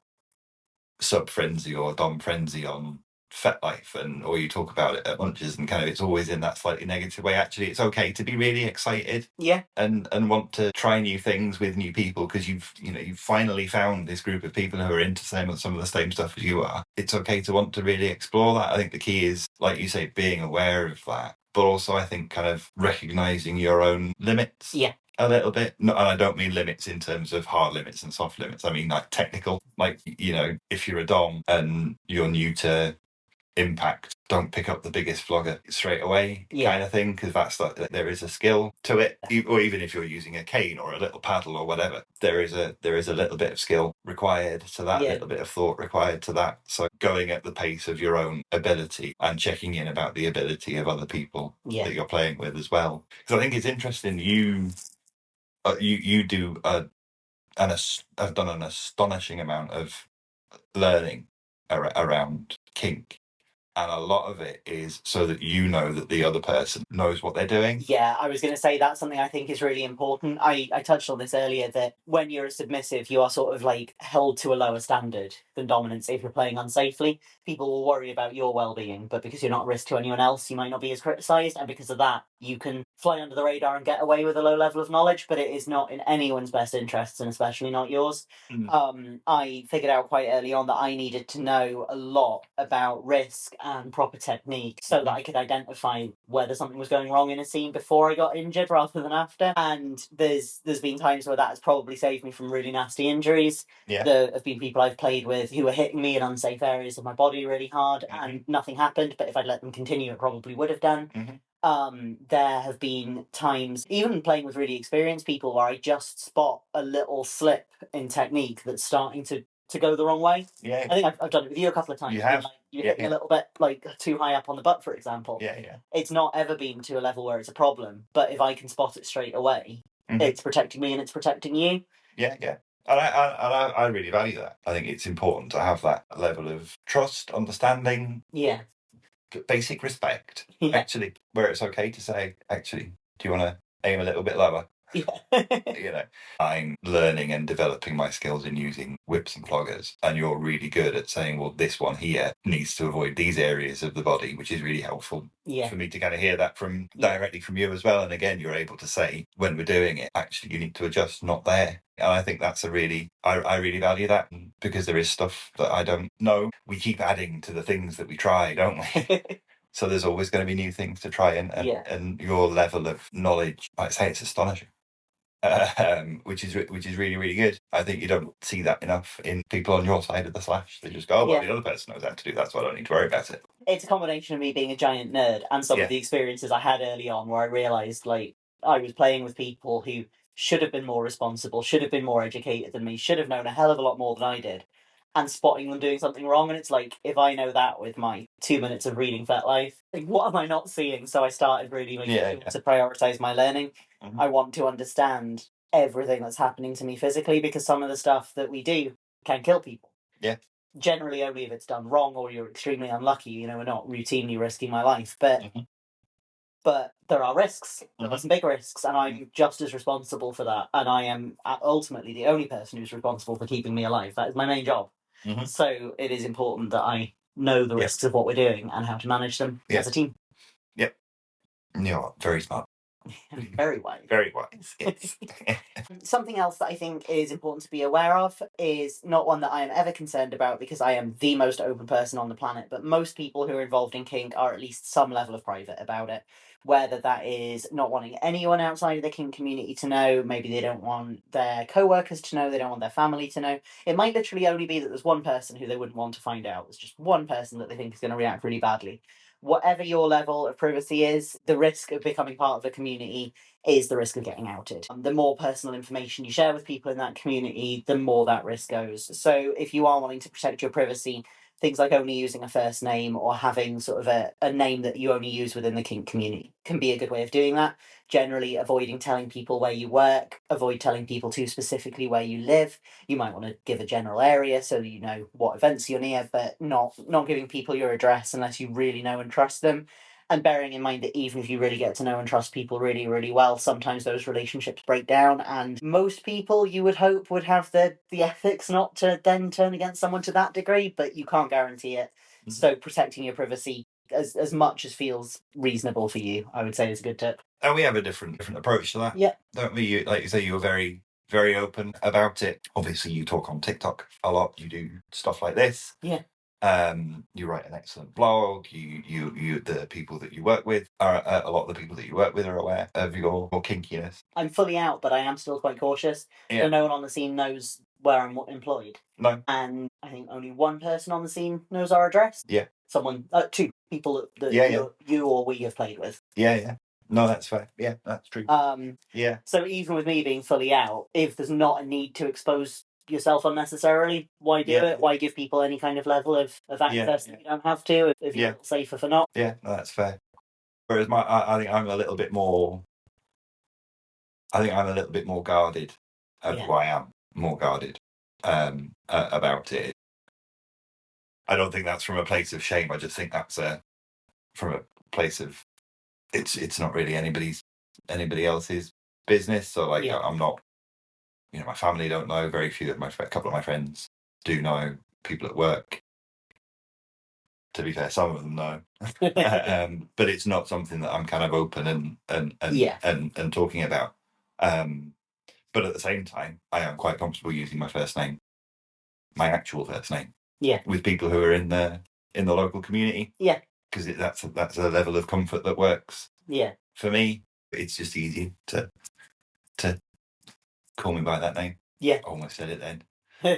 sub frenzy or dom frenzy on FetLife, or you talk about it at lunches, and kind of it's always in that slightly negative way. Actually, it's okay to be really excited, and want to try new things with new people, because you've finally found this group of people who are into some of the same stuff as you are. It's okay to want to really explore that. I think the key is, like you say, being aware of that, but also I think kind of recognizing your own limits. Yeah. A little bit. No, and I don't mean limits in terms of hard limits and soft limits. I mean like technical. Like, if you're a dom and you're new to impact, don't pick up the biggest flogger straight away, kind of thing, because that's there is a skill to it. Or even if you're using a cane or a little paddle or whatever, there is a little bit of skill required to that, little bit of thought required to that. So going at the pace of your own ability and checking in about the ability of other people that you're playing with as well. Because I think it's interesting, you do have done an astonishing amount of learning around kink, and a lot of it is so that you know that the other person knows what they're doing. Yeah, I was going to say that's something I think is really important. I touched on this earlier, that when you're a submissive, you are sort of like held to a lower standard than dominance. If you're playing unsafely, people will worry about your well-being, but because you're not a risk to anyone else, you might not be as criticised, and because of that, you can fly under the radar and get away with a low level of knowledge, but it is not in anyone's best interests, and especially not yours. I figured out quite early on that I needed to know a lot about risk and proper technique so that I could identify whether something was going wrong in a scene before I got injured rather than after. And there's been times where that has probably saved me from really nasty injuries. Yeah. There have been people I've played with who were hitting me in unsafe areas of my body really hard, and nothing happened, but if I'd let them continue, it probably would have done. There have been times, even playing with really experienced people, where I just spot a little slip in technique that's starting to go the wrong way. Yeah. I think I've done it with you a couple of times. You have. You're hitting a little bit like too high up on the butt, for example. Yeah. It's not ever been to a level where it's a problem, but if I can spot it straight away, it's protecting me and it's protecting you. Yeah. And I really value that. I think it's important to have that level of trust, understanding. Yeah. Basic respect, actually, where it's okay to say, actually, do you want to aim a little bit lower? Yeah. I'm learning and developing my skills in using whips and floggers, and you're really good at saying, well, this one here needs to avoid these areas of the body, which is really helpful for me to kind of hear that directly from you as well. And again, you're able to say, when we're doing it, actually, you need to adjust, not there. And I think that's I really value that, because there is stuff that I don't know. We keep adding to the things that we try, don't we? So there's always going to be new things to try, and your level of knowledge, I'd say, it's astonishing. Which is really, really good. I think you don't see that enough in people on your side of the slash. They just go, the other person knows how to do that, so I don't need to worry about it. It's a combination of me being a giant nerd and some of the experiences I had early on, where I realised, like, I was playing with people who should have been more responsible, should have been more educated than me, should have known a hell of a lot more than I did, and spotting them doing something wrong. And it's like, if I know that with my 2 minutes of reading FetLife, like, what am I not seeing? So I started really making sure to prioritise my learning. I want to understand everything that's happening to me physically, because some of the stuff that we do can kill people. Yeah. Generally only if it's done wrong or you're extremely unlucky. We're not routinely risking my life, but there are risks. There are some big risks, and I'm just as responsible for that. And I am ultimately the only person who's responsible for keeping me alive. That is my main job. So it is important that I know the risks of what we're doing and how to manage them as a team. Yep. You're very smart. Very wise. Very wise, yes. Something else that I think is important to be aware of is not one that I am ever concerned about, because I am the most open person on the planet, but most people who are involved in kink are at least some level of private about it. Whether that is not wanting anyone outside of the kink community to know, maybe they don't want their co-workers to know, they don't want their family to know. It might literally only be that there's one person who they wouldn't want to find out. There's just one person that they think is going to react really badly. Whatever your level of privacy is, the risk of becoming part of a community is the risk of getting outed. The more personal information you share with people in that community, the more that risk goes. So if you are wanting to protect your privacy, things like only using a first name or having sort of a name that you only use within the kink community can be a good way of doing that. Generally avoiding telling people where you work, avoid telling people too specifically where you live. You might want to give a general area so that you know what events you're near, but not giving people your address unless you really know and trust them. And bearing in mind that even if you really get to know and trust people really, really well, sometimes those relationships break down, and most people, you would hope, would have the ethics not to then turn against someone to that degree, but you can't guarantee it. So protecting your privacy as much as feels reasonable for you, I would say, is a good tip. And we have a different approach to that. Yeah. Don't we? Like you say, you were very, very open about it. Obviously, you talk on TikTok a lot. You do stuff like this. Yeah. You write an excellent blog. You the people that you work with are a lot of the people that you work with are aware of your kinkiness. I'm fully out, but I am still quite cautious. Yeah. So no one on the scene knows where I'm employed. No. And I think only one person on the scene knows our address. Yeah. Two people that you or we have played with. Yeah. No, that's fair. Yeah, that's true. Yeah. So even with me being fully out, if there's not a need to expose yourself unnecessarily, why do it? Why give people any kind of level of access that you don't have to, if you're safer for not? Yeah, no, that's fair. Whereas I think I'm a little bit more guarded I am more guarded about it. I don't think that's from a place of shame. I just think that's from a place of it's not really anybody else's business. So like I'm not, my family don't know. Very few of a couple of my friends do know. People at work, to be fair, some of them know. But it's not something that I'm kind of open and talking about. But at the same time, I am quite comfortable using my first name, my actual first name. Yeah. With people who are in the in the local community. Yeah. Because that's a level of comfort that works. Yeah. For me, it's just easy to call me by that name. Yeah. Almost said it then. You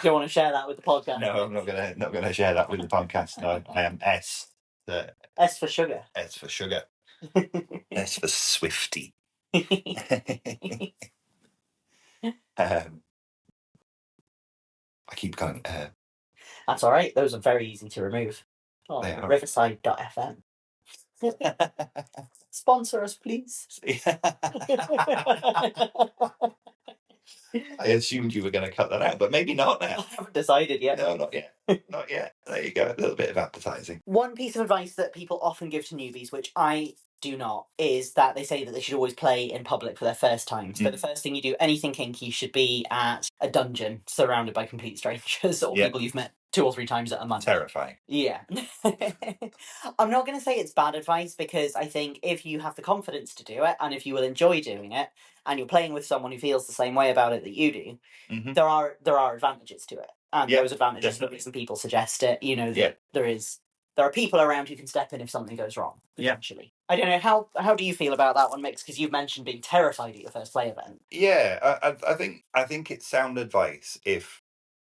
don't want to share that with the podcast? No, I'm not gonna share that with the podcast. No, I am S. S for sugar. S for sugar. S for Swifty. I keep going. That's all right. Those are very easy to remove. Oh, They are. Riverside.fm. Sponsor us, please. I assumed you were going to cut that out, but maybe not now. I haven't decided yet. No, not yet. Not yet. There you go. A little bit of advertising. One piece of advice that people often give to newbies, which I do not, is that they say that they should always play in public for their first time. So the first thing you do, anything kinky, should be at a dungeon surrounded by complete strangers or people you've met 2 or 3 times at a month. Terrifying. Yeah. I'm not going to say it's bad advice, because I think if you have the confidence to do it and if you will enjoy doing it and you're playing with someone who feels the same way about it that you do, there are advantages to it. And those advantages, the reason people suggest it, that there are people around who can step in if something goes wrong, potentially. I don't know, how do you feel about that one, Mix? Because you've mentioned being terrified at your first play event. Yeah, I think it's sound advice if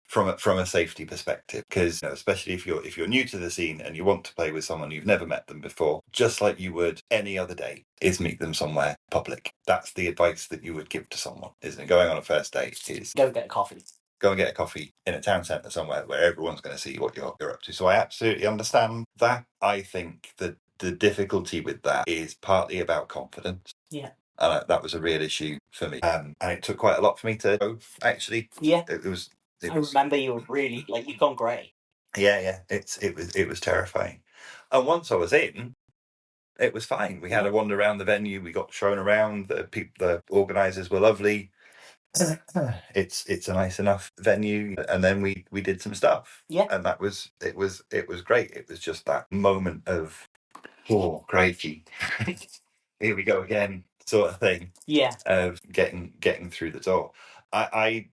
from a safety perspective, because especially if you're new to the scene and you want to play with someone you've never met them before, just like you would any other day, is meet them somewhere public. That's the advice that you would give to someone, isn't it? Going on a first date is go get a coffee. Go and get a coffee in a town centre somewhere where everyone's going to see what you're up to. So I absolutely understand that. I think that the difficulty with that is partly about confidence. Yeah. And that was a real issue for me. And it took quite a lot for me to go, actually. Yeah. It was. I remember you were really, you'd gone grey. Yeah. It was terrifying. And once I was in, it was fine. We had a wander around the venue. We got shown around. The organisers were lovely. It's a nice enough venue, and then we did some stuff. Yeah. And it was great. It was just that moment of, oh, crikey, here we go again, sort of thing. Yeah. Of getting through the door. I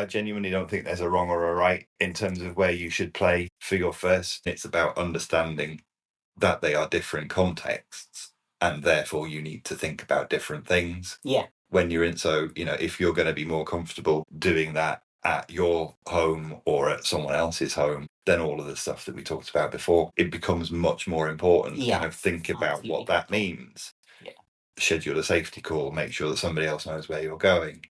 genuinely don't think there's a wrong or a right in terms of where you should play for your first. It's about understanding that they are different contexts, and therefore you need to think about different things. Yeah. When you're in, so if you're going to be more comfortable doing that at your home or at someone else's home, then all of the stuff that we talked about before, it becomes much more important to kind of think about what that means. Yeah. Schedule a safety call, make sure that somebody else knows where you're going.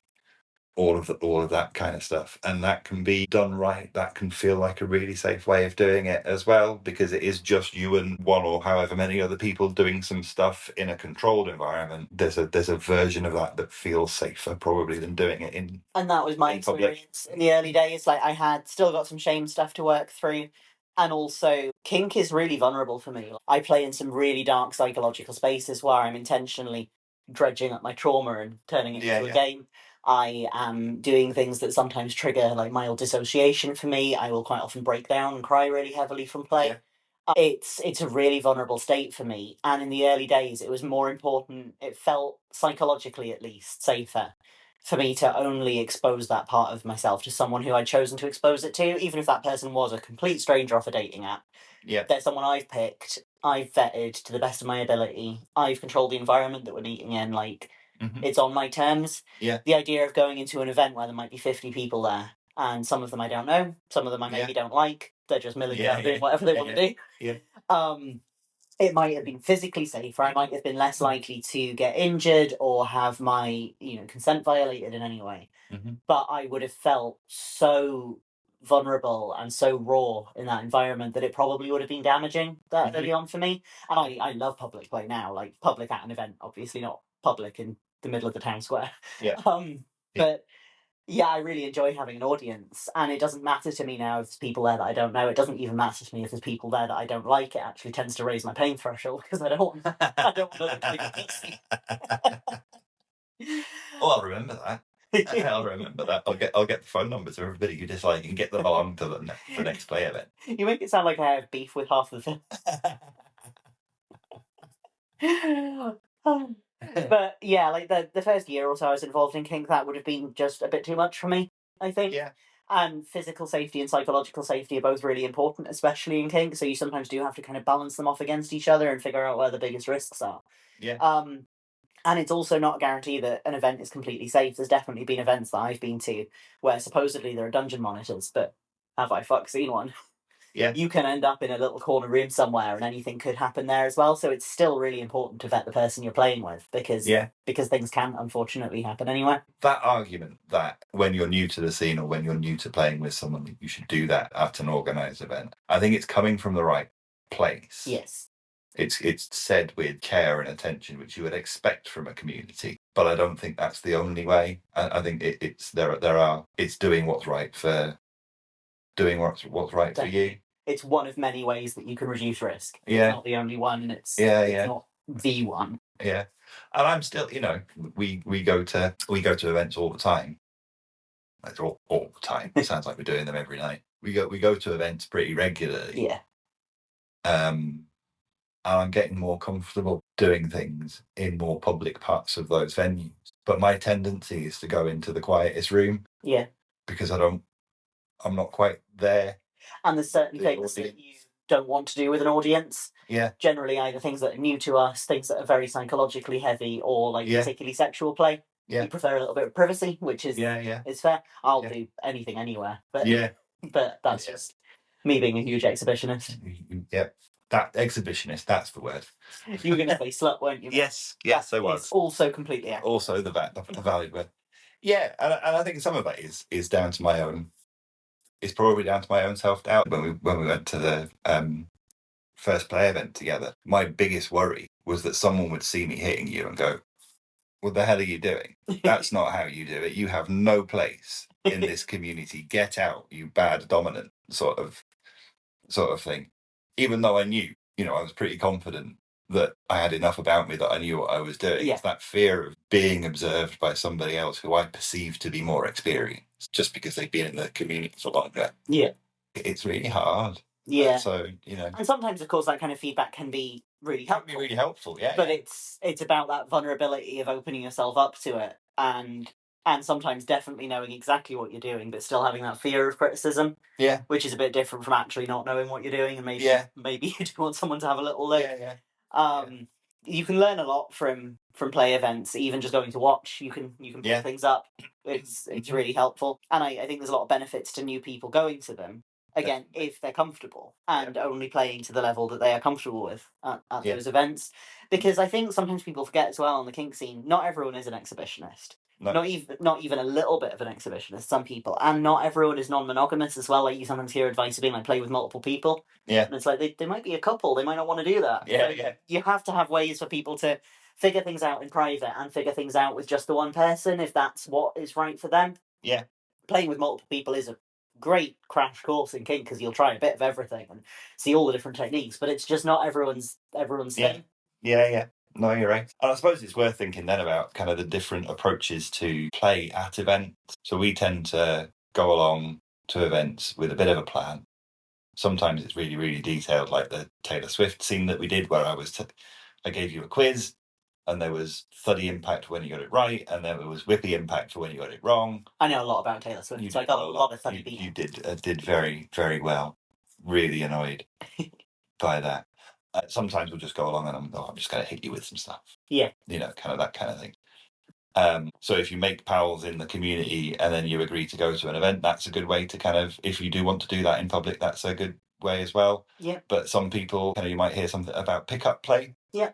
All of that kind of stuff, and that can be done right. That can feel like a really safe way of doing it as well, because it is just you and one or however many other people doing some stuff in a controlled environment. There's a version of that feels safer probably than doing it in. And that was my experience in the early days. I had still got some shame stuff to work through. And also, kink is really vulnerable for me. I play in some really dark psychological spaces where I'm intentionally dredging up my trauma and turning it into a game. I am doing things that sometimes trigger mild dissociation for me. I will quite often break down and cry really heavily from play. It's a really vulnerable state for me. And in the early days, it was more important, it felt psychologically at least safer for me to only expose that part of myself to someone who I'd chosen to expose it to, even if that person was a complete stranger off a dating app. Yeah. They're someone I've picked, I've vetted to the best of my ability, I've controlled the environment that we're meeting in, it's on my terms. Yeah. The idea of going into an event where there might be 50 people there, and some of them I don't know, some of them I maybe don't like, they're just milling around doing whatever they want to do. Yeah. It might have been physically safer. I might have been less likely to get injured or have my consent violated in any way. But I would have felt so vulnerable and so raw in that environment that it probably would have been damaging that early on for me. And I love public play now, public at an event, obviously not public in the middle of the town square. Yeah. But yeah, I really enjoy having an audience, and it doesn't matter to me now if there's people there that I don't know. It doesn't even matter to me if there's people there that I don't like. It actually tends to raise my pain threshold because I don't want other people to Oh, I'll remember that. I'll remember that. I'll get the phone numbers of everybody you dislike and get them along to the next play event. You make it sound like I have beef with half of the film. But yeah, the first year or so I was involved in kink, that would have been just a bit too much for me, I think. Yeah. And physical safety and psychological safety are both really important, especially in kink. So you sometimes do have to kind of balance them off against each other and figure out where the biggest risks are. Yeah. And it's also not a guarantee that an event is completely safe. There's definitely been events that I've been to where supposedly there are dungeon monitors, but have I seen one? Yeah. You can end up in a little corner room somewhere and anything could happen there as well. So it's still really important to vet the person you're playing with because things can unfortunately happen anywhere. That argument that when you're new to the scene or when you're new to playing with someone, you should do that at an organised event, I think it's coming from the right place. Yes. It's said with care and attention, which you would expect from a community, but I don't think that's the only way. I think it's doing what's right for you. It's one of many ways that you can reduce risk. Yeah. It's not the only one. It's not the one. Yeah. And I'm still, we go to events all the time. Like all the time. It sounds like we're doing them every night. We go to events pretty regularly. Yeah. And I'm getting more comfortable doing things in more public parts of those venues. But my tendency is to go into the quietest room. Yeah. Because I'm not quite there. And there's certain things that you don't want to do with an audience. Yeah. Generally either things that are new to us, things that are very psychologically heavy, or particularly sexual play. Yeah. You prefer a little bit of privacy, which is is fair. I'll do anything anywhere. But but that's just me being a huge exhibitionist. Yep. That exhibitionist, that's the word. You were going to say slut, weren't you? Yes, I was. It's also completely accurate. Also the valid word. Yeah, and I think some of that is down to my own. It's probably down to my own self-doubt. When we went to the first play event together, my biggest worry was that someone would see me hitting you and go, "What the hell are you doing? That's not how you do it. You have no place in this community. Get out, you bad dominant," sort of thing. Even though I knew, I was pretty confident that I had enough about me that I knew what I was doing. Yeah. It's that fear of being observed by somebody else who I perceive to be more experienced just because they've been in the community for longer. Yeah. It's really hard. Yeah. So, And sometimes, of course, that kind of feedback can be really helpful. Yeah. But it's about that vulnerability of opening yourself up to it and sometimes definitely knowing exactly what you're doing, but still having that fear of criticism. Yeah. Which is a bit different from actually not knowing what you're doing, and maybe you do want someone to have a little look. Yeah. You can learn a lot from play events, even just going to watch. You can pick things up. It's really helpful, and I think there's a lot of benefits to new people going to them. Again, if they're comfortable and only playing to the level that they are comfortable with at those events, because I think sometimes people forget as well on the kink scene, not everyone is an exhibitionist. No. Not even a little bit of an exhibitionist. Some people, and not everyone is non-monogamous as well. Like you sometimes hear advice of being like play with multiple people. Yeah, and it's like they might be a couple. They might not want to do that. Yeah, so you have to have ways for people to figure things out in private and figure things out with just the one person if that's what is right for them. Yeah, playing with multiple people is a great crash course in kink because you'll try a bit of everything and see all the different techniques, but it's just not everyone's thing. Yeah. No, you're right. And I suppose it's worth thinking then about kind of the different approaches to play at events. So we tend to go along to events with a bit of a plan. Sometimes it's really, really detailed, like the Taylor Swift scene that we did where I gave you a quiz and there was thuddy impact when you got it right, and then there was whippy impact for when you got it wrong. I know a lot about Taylor Swift, so I got a lot of thuddy beat. You did very, very well. Really annoyed by that. Sometimes we'll just go along and I'm just going to hit you with some stuff. Yeah. Kind of that kind of thing. So if you make pals in the community and then you agree to go to an event, that's a good way to kind of, if you do want to do that in public, that's a good way as well. Yeah. But some people, you might hear something about pickup play. Yeah.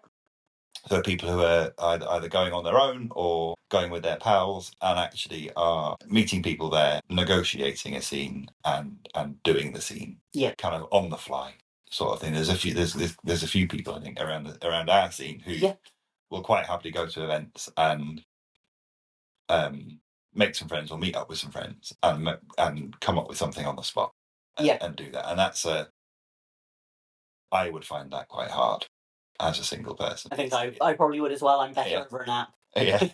So people who are either going on their own or going with their pals and actually are meeting people there, negotiating a scene and doing the scene. Yeah. Kind of on the fly sort of thing. There's a few people I think around our scene who will quite happily go to events and make some friends or meet up with some friends and come up with something on the spot and do that. And that's I would find that quite hard as a single person. I think I probably would as well. I'm better over an app. Yeah.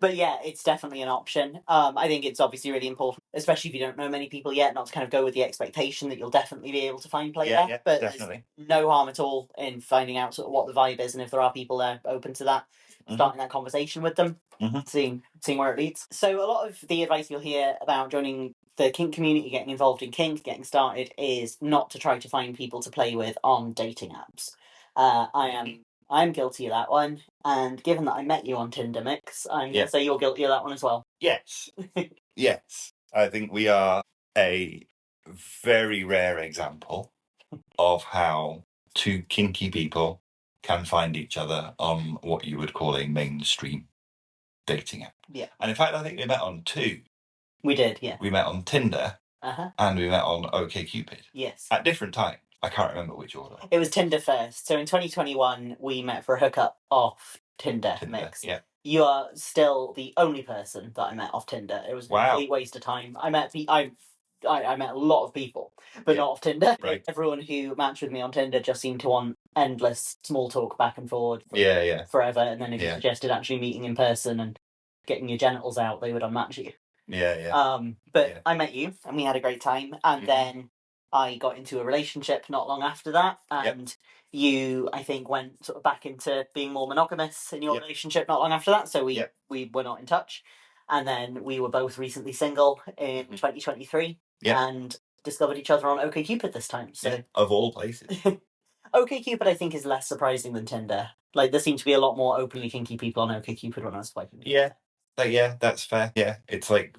But yeah, it's definitely an option. I think it's obviously really important, especially if you don't know many people yet, not to kind of go with the expectation that you'll definitely be able to find play there. But definitely. There's no harm at all in finding out sort of what the vibe is and if there are people there open to that. starting that conversation with them, seeing where it leads. So a lot of the advice you'll hear about joining the kink community, getting involved in kink, getting started, is not to try to find people to play with on dating apps. I'm guilty of that one, and given that I met you on Tinder, Mix, I'm going to say you're guilty of that one as well. Yes. Yes. I think we are a very rare example of how two kinky people can find each other on what you would call a mainstream dating app. Yeah. And in fact, I think we met on two. We did, yeah. We met on Tinder, and we met on OkCupid. Yes. At different times. I can't remember which order. It was Tinder first. So in 2021, we met for a hookup off Tinder. Mix. Yeah. You are still the only person that I met off Tinder. It was a complete waste of time. I met a lot of people, but not off Tinder. Right. Everyone who matched with me on Tinder just seemed to want endless small talk back and forward forever. And then if you suggested actually meeting in person and getting your genitals out, they would unmatch you. But I met you and we had a great time. And then I got into a relationship not long after that. And you, I think, went sort of back into being more monogamous in your relationship not long after that. So we were not in touch. And then we were both recently single in 2023 and discovered each other on OkCupid this time. So of all places. OkCupid, I think, is less surprising than Tinder. Like, there seem to be a lot more openly kinky people on OkCupid when I was swiping. Yeah, that's fair. Yeah, it's like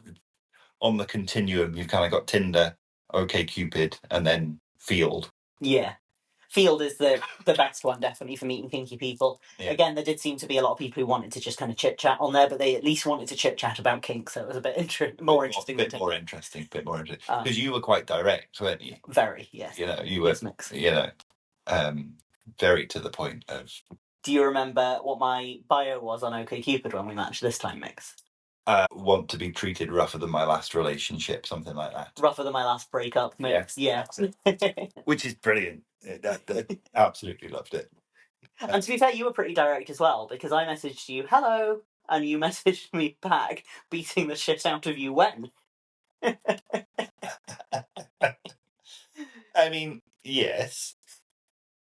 on the continuum, you've kind of got Tinder, OkCupid, and then Field. Yeah. Field is the best one, definitely, for meeting kinky people. Yeah. Again, there did seem to be a lot of people who wanted to just kind of chit-chat on there, but they at least wanted to chit-chat about kink, so it was a bit more interesting. Bit more interesting. Because you were quite direct, weren't you? Very, yes. You know, you were, very to the point of... Do you remember what my bio was on OkCupid when we matched this time, Mix? Want to be treated rougher than my last relationship, something like that. Rougher than my last breakup, Mix. Yeah. Which is brilliant. I absolutely loved it. And to be fair, you were pretty direct as well, because I messaged you, hello, and you messaged me back, beating the shit out of you when? I mean, yes.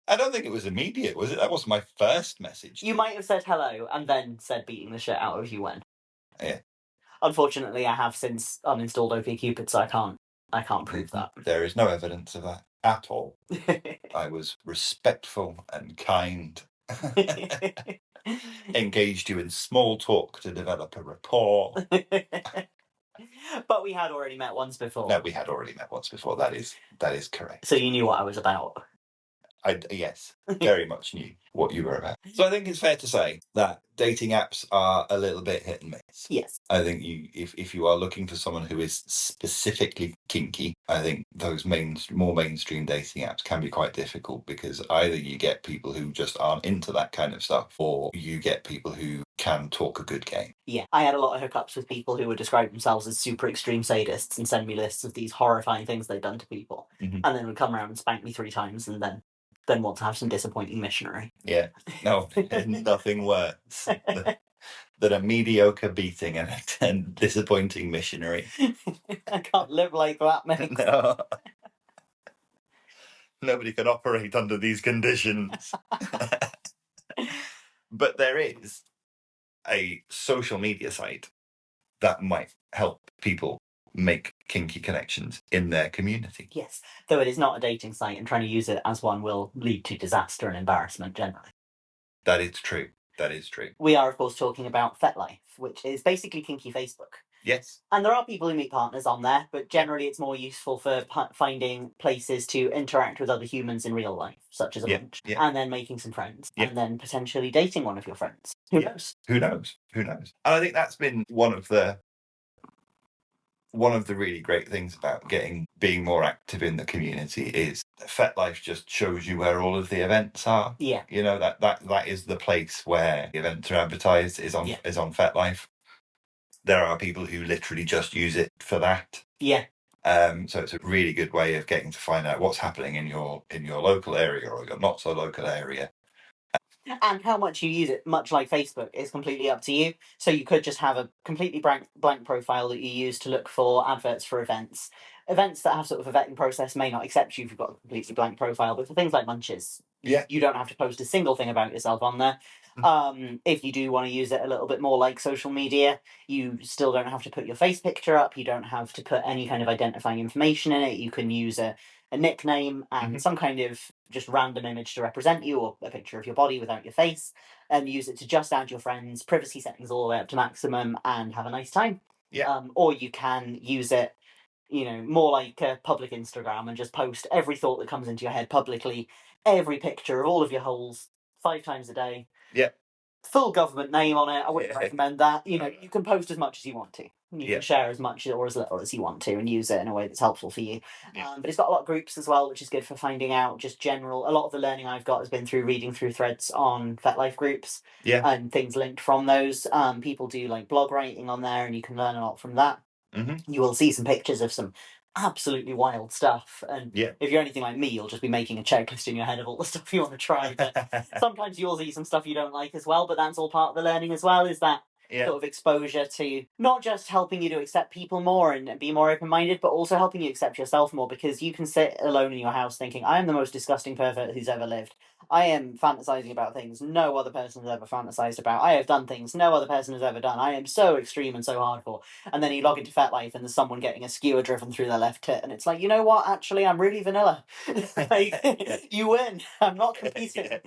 I don't think it was immediate, was it? That was my first message. You might have said hello and then said beating the shit out of you when. Yeah. Unfortunately, I have since uninstalled OkCupid, so I can't prove that. There is no evidence of that at all. I was respectful and kind. Engaged you in small talk to develop a rapport. But we had already met once before. No, we had already met once before. That is correct. So you knew what I was about. Yes, very much knew what you were about. So I think it's fair to say that dating apps are a little bit hit and miss. Yes. I think if you are looking for someone who is specifically kinky, I think those more mainstream dating apps can be quite difficult, because either you get people who just aren't into that kind of stuff, or you get people who can talk a good game. Yeah, I had a lot of hookups with people who would describe themselves as super extreme sadists and send me lists of these horrifying things they'd done to people, and then would come around and spank me 3 times and then want to have some disappointing missionary. Yeah, no, nothing worse than a mediocre beating and a disappointing missionary. I can't live like that, mate. No. Nobody can operate under these conditions. But there is a social media site that might help people make kinky connections in their community. Yes, though it is not a dating site, and trying to use it as one will lead to disaster and embarrassment generally. That is true. We are, of course, talking about FetLife, which is basically kinky Facebook. Yes. And there are people who meet partners on there, but generally it's more useful for finding places to interact with other humans in real life, such as a lunch, and then making some friends, and then potentially dating one of your friends. Who knows? Who knows? And I think that's been one of the really great things about being more active in the community is FetLife just shows you where all of the events are. Yeah. You know, that is the place where the events are advertised, is on FetLife. There are people who literally just use it for that. Yeah. So it's a really good way of getting to find out what's happening in your local area or your not so local area. And how much you use it, much like Facebook, is completely up to you. So you could just have a completely blank profile that you use to look for adverts for events. Events that have sort of a vetting process may not accept you if you've got a completely blank profile, but for things like munches, you don't have to post a single thing about yourself on there. If you do want to use it a little bit more like social media, you still don't have to put your face picture up. You don't have to put any kind of identifying information in it. You can use a nickname and some kind of just random image to represent you, or a picture of your body without your face, and use it to just add your friends, privacy settings all the way up to maximum, and have a nice time. Yeah. Or you can use it, more like a public Instagram, and just post every thought that comes into your head publicly, every picture of all of your holes 5 times a day. Yeah. Full government name on it. I wouldn't recommend that. You can post as much as you want to. You can share as much or as little as you want to, and use it in a way that's helpful for you. But it's got a lot of groups as well, which is good for finding out just general. A lot of the learning I've got has been through reading through threads on FetLife groups. And things linked from those. People do like blog writing on there, and you can learn a lot from that. You will see some pictures of some absolutely wild stuff, and if you're anything like me, you'll just be making a checklist in your head of all the stuff you want to try. But sometimes you'll see some stuff you don't like as well, but that's all part of the learning as well, is that sort of exposure to not just helping you to accept people more and be more open-minded, but also helping you accept yourself more, because you can sit alone in your house thinking, I am the most disgusting pervert who's ever lived. I am fantasizing about things no other person has ever fantasized about. I have done things no other person has ever done. I am so extreme and so hardcore. And then you log into FetLife and there's someone getting a skewer driven through their left tit, and it's like, you know what? Actually, I'm really vanilla. You win. I'm not competing.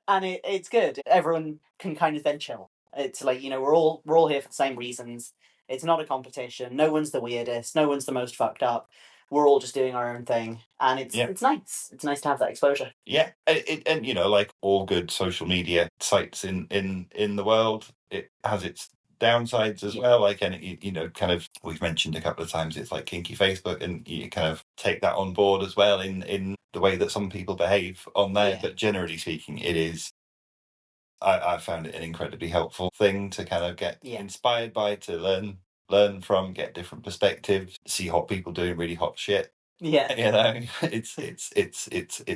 And it's good. Everyone can kind of then chill. It's like, we're all here for the same reasons. It's not a competition. No one's the weirdest. No one's the most fucked up. We're all just doing our own thing, and it's nice. It's nice to have that exposure. Yeah, and like all good social media sites in the world, it has its downsides as well. Like, and kind of, we've mentioned a couple of times, it's like kinky Facebook, and you kind of take that on board as well in the way that some people behave on there. But generally speaking, it is. I found it an incredibly helpful thing to kind of get inspired by, to learn from, get different perspectives, see hot people doing really hot shit. It's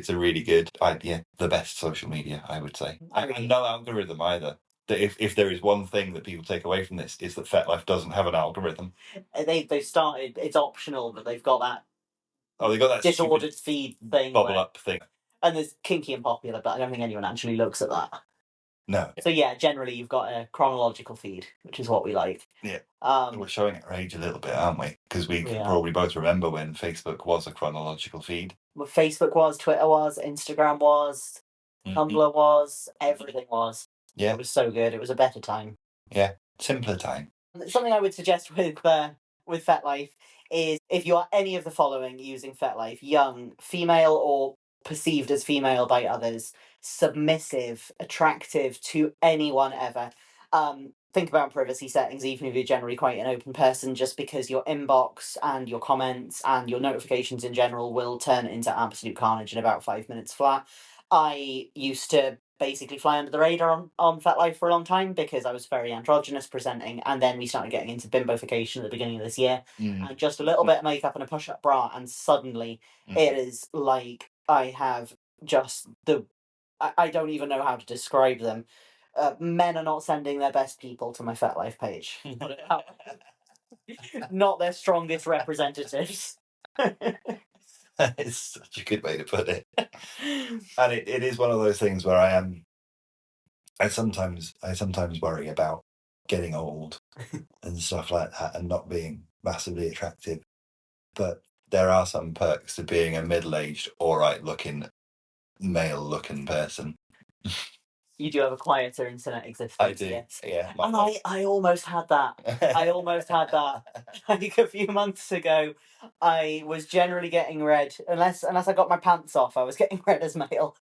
a really good idea. The best social media, I would say. And no algorithm either. That if there is one thing that people take away from this, is that FetLife doesn't have an algorithm. They've started. It's optional, but they've got that. Oh, they got that disordered feed thing. Bubble up thing. And there's kinky and popular, but I don't think anyone actually looks at that. No. So generally you've got a chronological feed, which is what we like. Yeah. We're showing our age a little bit, aren't we? Because we can probably both remember when Facebook was a chronological feed. Well, Facebook was, Twitter was, Instagram was, Tumblr was, everything was. Yeah. It was so good. It was a better time. Yeah. Simpler time. Something I would suggest with FetLife is, if you are any of the following using FetLife: young, female, or perceived as female by others, submissive, attractive to anyone ever. Think about privacy settings, even if you're generally quite an open person, just because your inbox and your comments and your notifications in general will turn into absolute carnage in about 5 minutes flat. I used to basically fly under the radar on FetLife for a long time, because I was very androgynous presenting, and then we started getting into bimbofication at the beginning of this year, and just a little bit of makeup and a push-up bra, and suddenly it is like I have just I don't even know how to describe them. Men are not sending their best people to my FetLife page. Not their strongest representatives. It's such a good way to put it. And it is one of those things where I sometimes worry about getting old and stuff like that, and not being massively attractive. But there are some perks to being a middle-aged, alright looking, male looking person. You do have a quieter internet existence. I do, yes. yeah. And I almost had that. I almost had that. Like a few months ago, I was generally getting read, unless I got my pants off, I was getting read as male.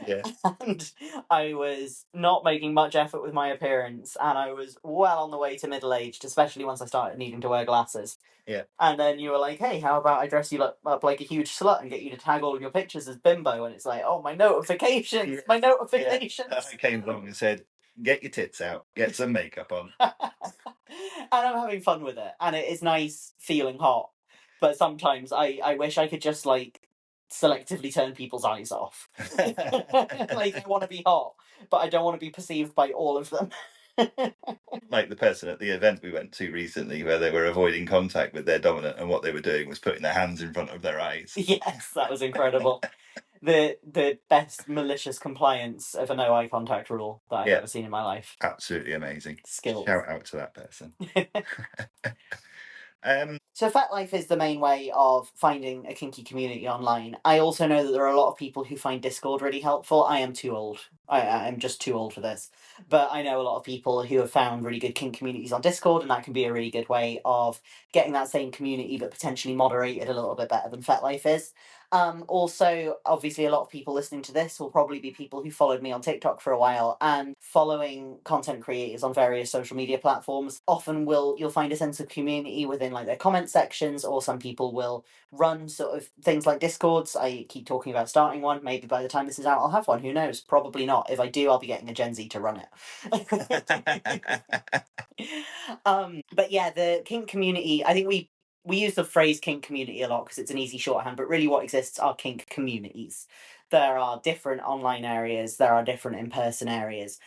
Yeah. And I was not making much effort with my appearance, and I was well on the way to middle-aged, especially once I started needing to wear glasses. Yeah. And then you were like, hey, how about I dress you up like a huge slut and get you to tag all of your pictures as bimbo? And it's like, oh, my notifications! My notifications! Yeah. I came along and said, get your tits out, get some makeup on. And I'm having fun with it, and it is nice feeling hot. But sometimes I wish I could just, like, selectively turn people's eyes off. Like, I want to be hot, but I don't want to be perceived by all of them. Like the person at the event we went to recently, where they were avoiding contact with their dominant, and what they were doing was putting their hands in front of their eyes. Yes, that was incredible. the best malicious compliance of a no eye contact rule that I've ever seen in my life. Absolutely amazing. Skills. Shout out to that person. So FetLife is the main way of finding a kinky community online. I also know that there are a lot of people who find Discord really helpful. I am too old. I'm just too old for this. But I know a lot of people who have found really good kink communities on Discord, and that can be a really good way of getting that same community but potentially moderated a little bit better than FetLife is. Also, obviously, a lot of people listening to this will probably be people who followed me on TikTok for a while, and following content creators on various social media platforms often you'll find a sense of community within like their comment sections, or some people will run sort of things like Discords. I keep talking about starting one. Maybe by the time this is out, I'll have one. Who knows? Probably not. If I do, I'll be getting a Gen Z to run it. But yeah, the kink community, I think we use the phrase kink community a lot because it's an easy shorthand, but really what exists are kink communities. There are different online areas, there are different in-person areas.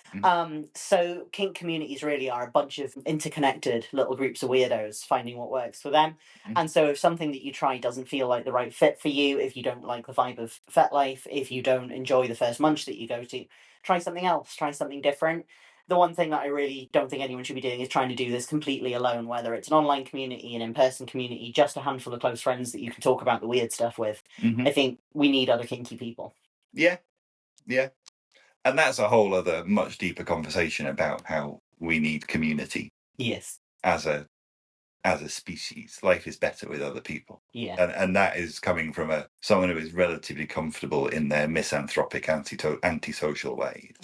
So kink communities really are a bunch of interconnected little groups of weirdos finding what works for them. And so if something that you try doesn't feel like the right fit for you, if you don't like the vibe of FetLife, if you don't enjoy the first munch that you go to, try something else, try something different. The one thing that I really don't think anyone should be doing is trying to do this completely alone, whether it's an online community, an in-person community, just a handful of close friends that you can talk about the weird stuff with. I think we need other kinky people. Yeah. And that's a whole other much deeper conversation about how we need community. Yes. As a species. Life is better with other people. Yeah. And that is coming from someone who is relatively comfortable in their misanthropic antisocial ways.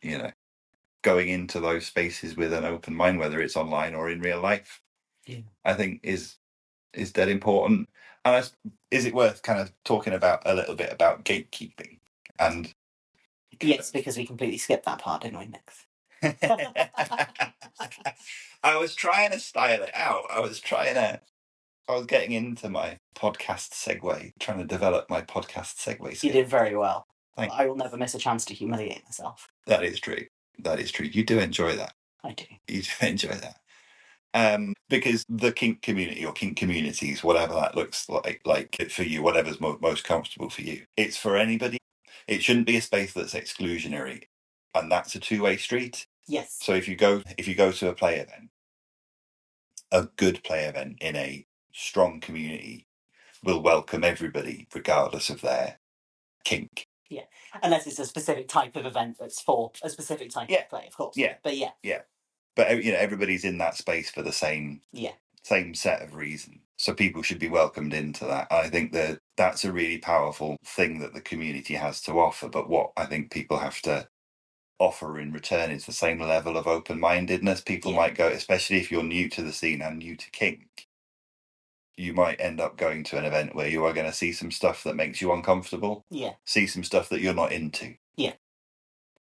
You know, going into those spaces with an open mind, whether it's online or in real life, I think is dead important. And is it worth kind of talking about a little bit about gatekeeping? And yes, because we completely skipped that part, didn't we, Nix? I was trying to style it out. I was getting into my podcast segue, trying to develop my podcast segue skills. You did very well. I will never miss a chance to humiliate myself. That is true. You do enjoy that. I do. You do enjoy that. Because the kink community or kink communities, whatever that looks like for you, whatever's most comfortable for you, it's for anybody. It shouldn't be a space that's exclusionary, and that's a two-way street. Yes. So if you go to a play event, a good play event in a strong community will welcome everybody regardless of their kink. Yeah, unless it's a specific type of event that's for a specific type of play, of course. Yeah, but but everybody's in that space for the same set of reasons. So people should be welcomed into that. I think that's a really powerful thing that the community has to offer. But what I think people have to offer in return is the same level of open-mindedness. People might go, especially if you're new to the scene and new to kink, you might end up going to an event where you are going to see some stuff that makes you uncomfortable. Yeah. See some stuff that you're not into. Yeah.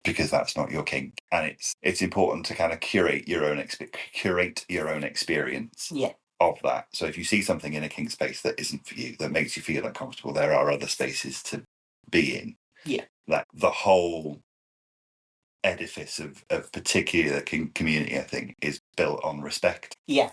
Because that's not your kink. And it's important to kind of curate your own experience of that. So if you see something in a kink space that isn't for you, that makes you feel uncomfortable, there are other spaces to be in. Yeah. Like the whole edifice of particular kink community, I think, is built on respect. Yeah.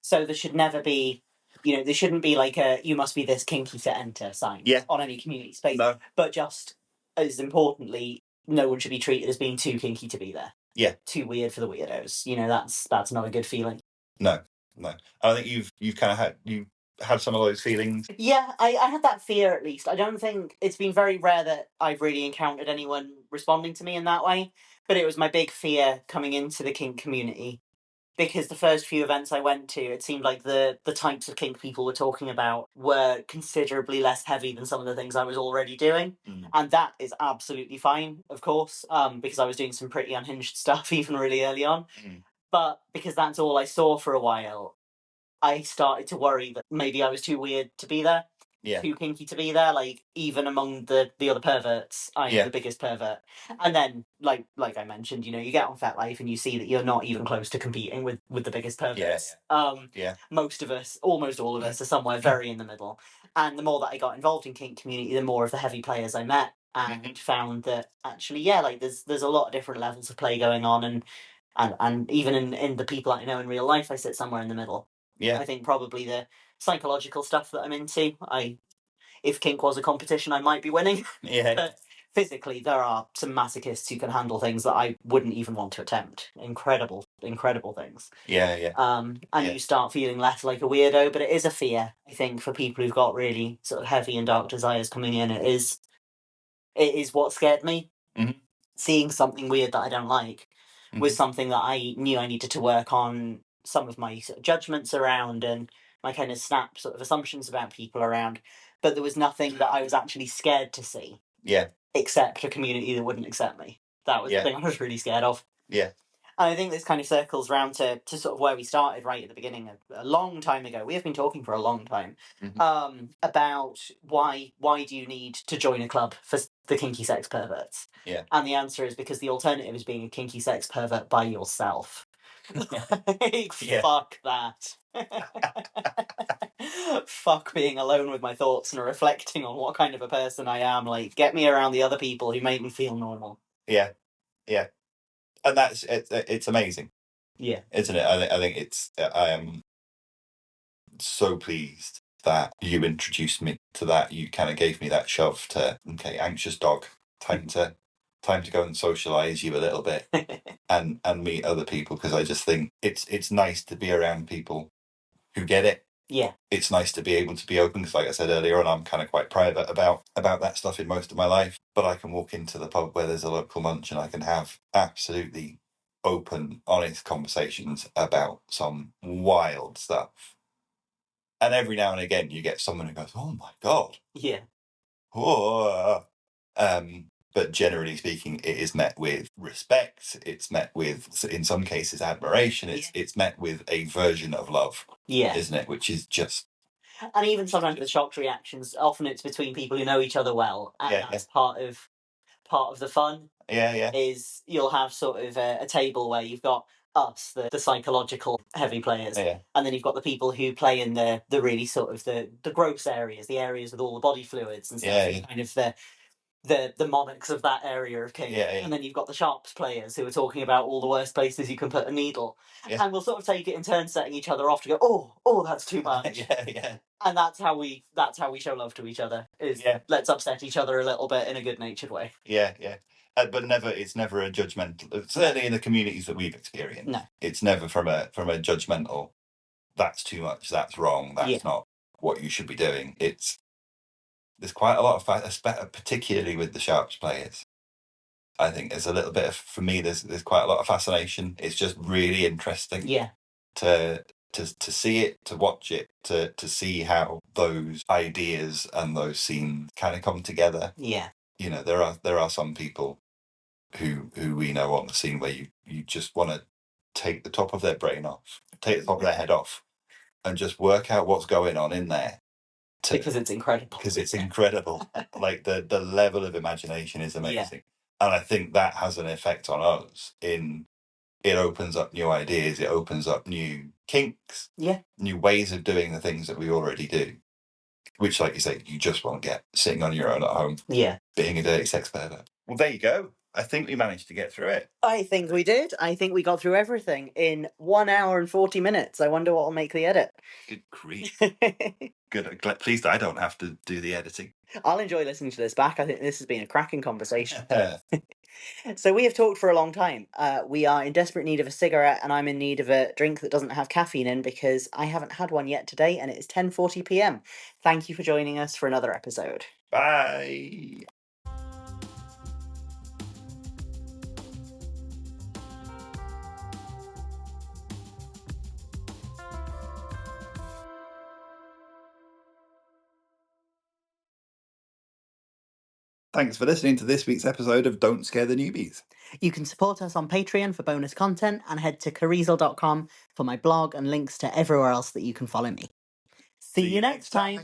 So there should never be, there shouldn't be like a "you must be this kinky to enter" sign on any community space. No. But just as importantly, no one should be treated as being too kinky to be there. Yeah. Too weird for the weirdos. That's not a good feeling. No. I think you've kind of had some of those feelings. Yeah, I had that fear at least. I don't think it's been very rare that I've really encountered anyone responding to me in that way, but it was my big fear coming into the kink community. Because the first few events I went to, it seemed like the types of kink people were talking about were considerably less heavy than some of the things I was already doing. And that is absolutely fine, of course, because I was doing some pretty unhinged stuff even really early on. But because that's all I saw for a while, I started to worry that maybe I was too weird to be there. Yeah. Too kinky to be there. Like, even among the other perverts, I'm the biggest pervert. And then, like I mentioned, you get on FetLife and you see that you're not even close to competing with the biggest perverts. Most of us, almost all of us, are somewhere very in the middle. And the more that I got involved in kink community, the more of the heavy players I met, and found that actually, there's a lot of different levels of play going on, and even in the people that I know in real life, I sit somewhere in the middle. Yeah. I think probably the psychological stuff that I'm into, if kink was a competition, I might be winning. Yeah. But physically, there are some masochists who can handle things that I wouldn't even want to attempt. Incredible things. Yeah. And Yeah. you start feeling less like a weirdo, but it is a fear, I think, for people who've got really sort of heavy and dark desires coming in. It is what scared me. Mhm. Seeing something weird that I don't like was something that I knew I needed to work on some of my sort of judgments around and my kind of snap sort of assumptions about people around. But there was nothing that I was actually scared to see. Yeah. Except a community that wouldn't accept me. That was the thing I was really scared of. Yeah. And I think this kind of circles round to sort of where we started right at the beginning, a long time ago. We have been talking for a long time about why do you need to join a club for the kinky sex perverts? Yeah. And the answer is because the alternative is being a kinky sex pervert by yourself. Fuck that. Fuck being alone with my thoughts and reflecting on what kind of a person I am. Like, get me around the other people who make me feel normal. Yeah. And it's amazing. Yeah. Isn't it? I think it's, I am so pleased that you introduced me to that. You kind of gave me that shove to, okay, anxious dog, time to go and socialize you a little bit and meet other people, because I just think it's nice to be around people who get it. Yeah. It's nice to be able to be open, because like I said earlier on, I'm kind of quite private about that stuff in most of my life, but I can walk into the pub where there's a local munch and I can have absolutely open, honest conversations about some wild stuff. And every now and again you get someone who goes, oh my God. Yeah. Whoa. But generally speaking, it is met with respect. It's met with, in some cases, admiration. It's met with a version of love. Yeah. Isn't it? Which is just... And even sometimes the shocked reactions, often it's between people who know each other well, and that's part of the fun. Yeah. Is you'll have sort of a table where you've got us, the psychological heavy players, and then you've got the people who play in the really sort of the gross areas, the areas with all the body fluids and stuff, kind of the monarchs of that area of kink. And then you've got the sharps players who are talking about all the worst places you can put a needle. And we'll sort of take it in turns setting each other off to go, oh, that's too much. And that's how we show love to each other, is let's upset each other a little bit in a good natured way. Yeah. But it's never a judgmental, certainly in the communities that we've experienced. No. It's never from a judgmental, that's too much, that's wrong, that's not what you should be doing. There's quite a lot of, particularly with the sharps players, I think there's a little bit of, for me, there's quite a lot of fascination. It's just really interesting to see it, to watch it, to see how those ideas and those scenes kind of come together. Yeah. You know, there are some people who we know on the scene where you just want to take the top of their brain off, take the top of their head off, and just work out what's going on in there. Because it's incredible. Like the level of imagination is amazing. And I think that has an effect on us it opens up new ideas, it opens up new kinks, new ways of doing the things that we already do, which, like you say, you just won't get sitting on your own at home being a dirty sex pervert. Well, there you go. I think we managed to get through it. I think we did. I think we got through everything in 1 hour and 40 minutes. I wonder what will make the edit. Good grief. Good. Pleased I don't have to do the editing. I'll enjoy listening to this back. I think this has been a cracking conversation. So we have talked for a long time. We are in desperate need of a cigarette, and I'm in need of a drink that doesn't have caffeine in, because I haven't had one yet today, and it is 10:40 p.m. Thank you for joining us for another episode. Bye. Thanks for listening to this week's episode of Don't Scare the Newbies. You can support us on Patreon for bonus content, and head to kirizal.com for my blog and links to everywhere else that you can follow me. See you next time.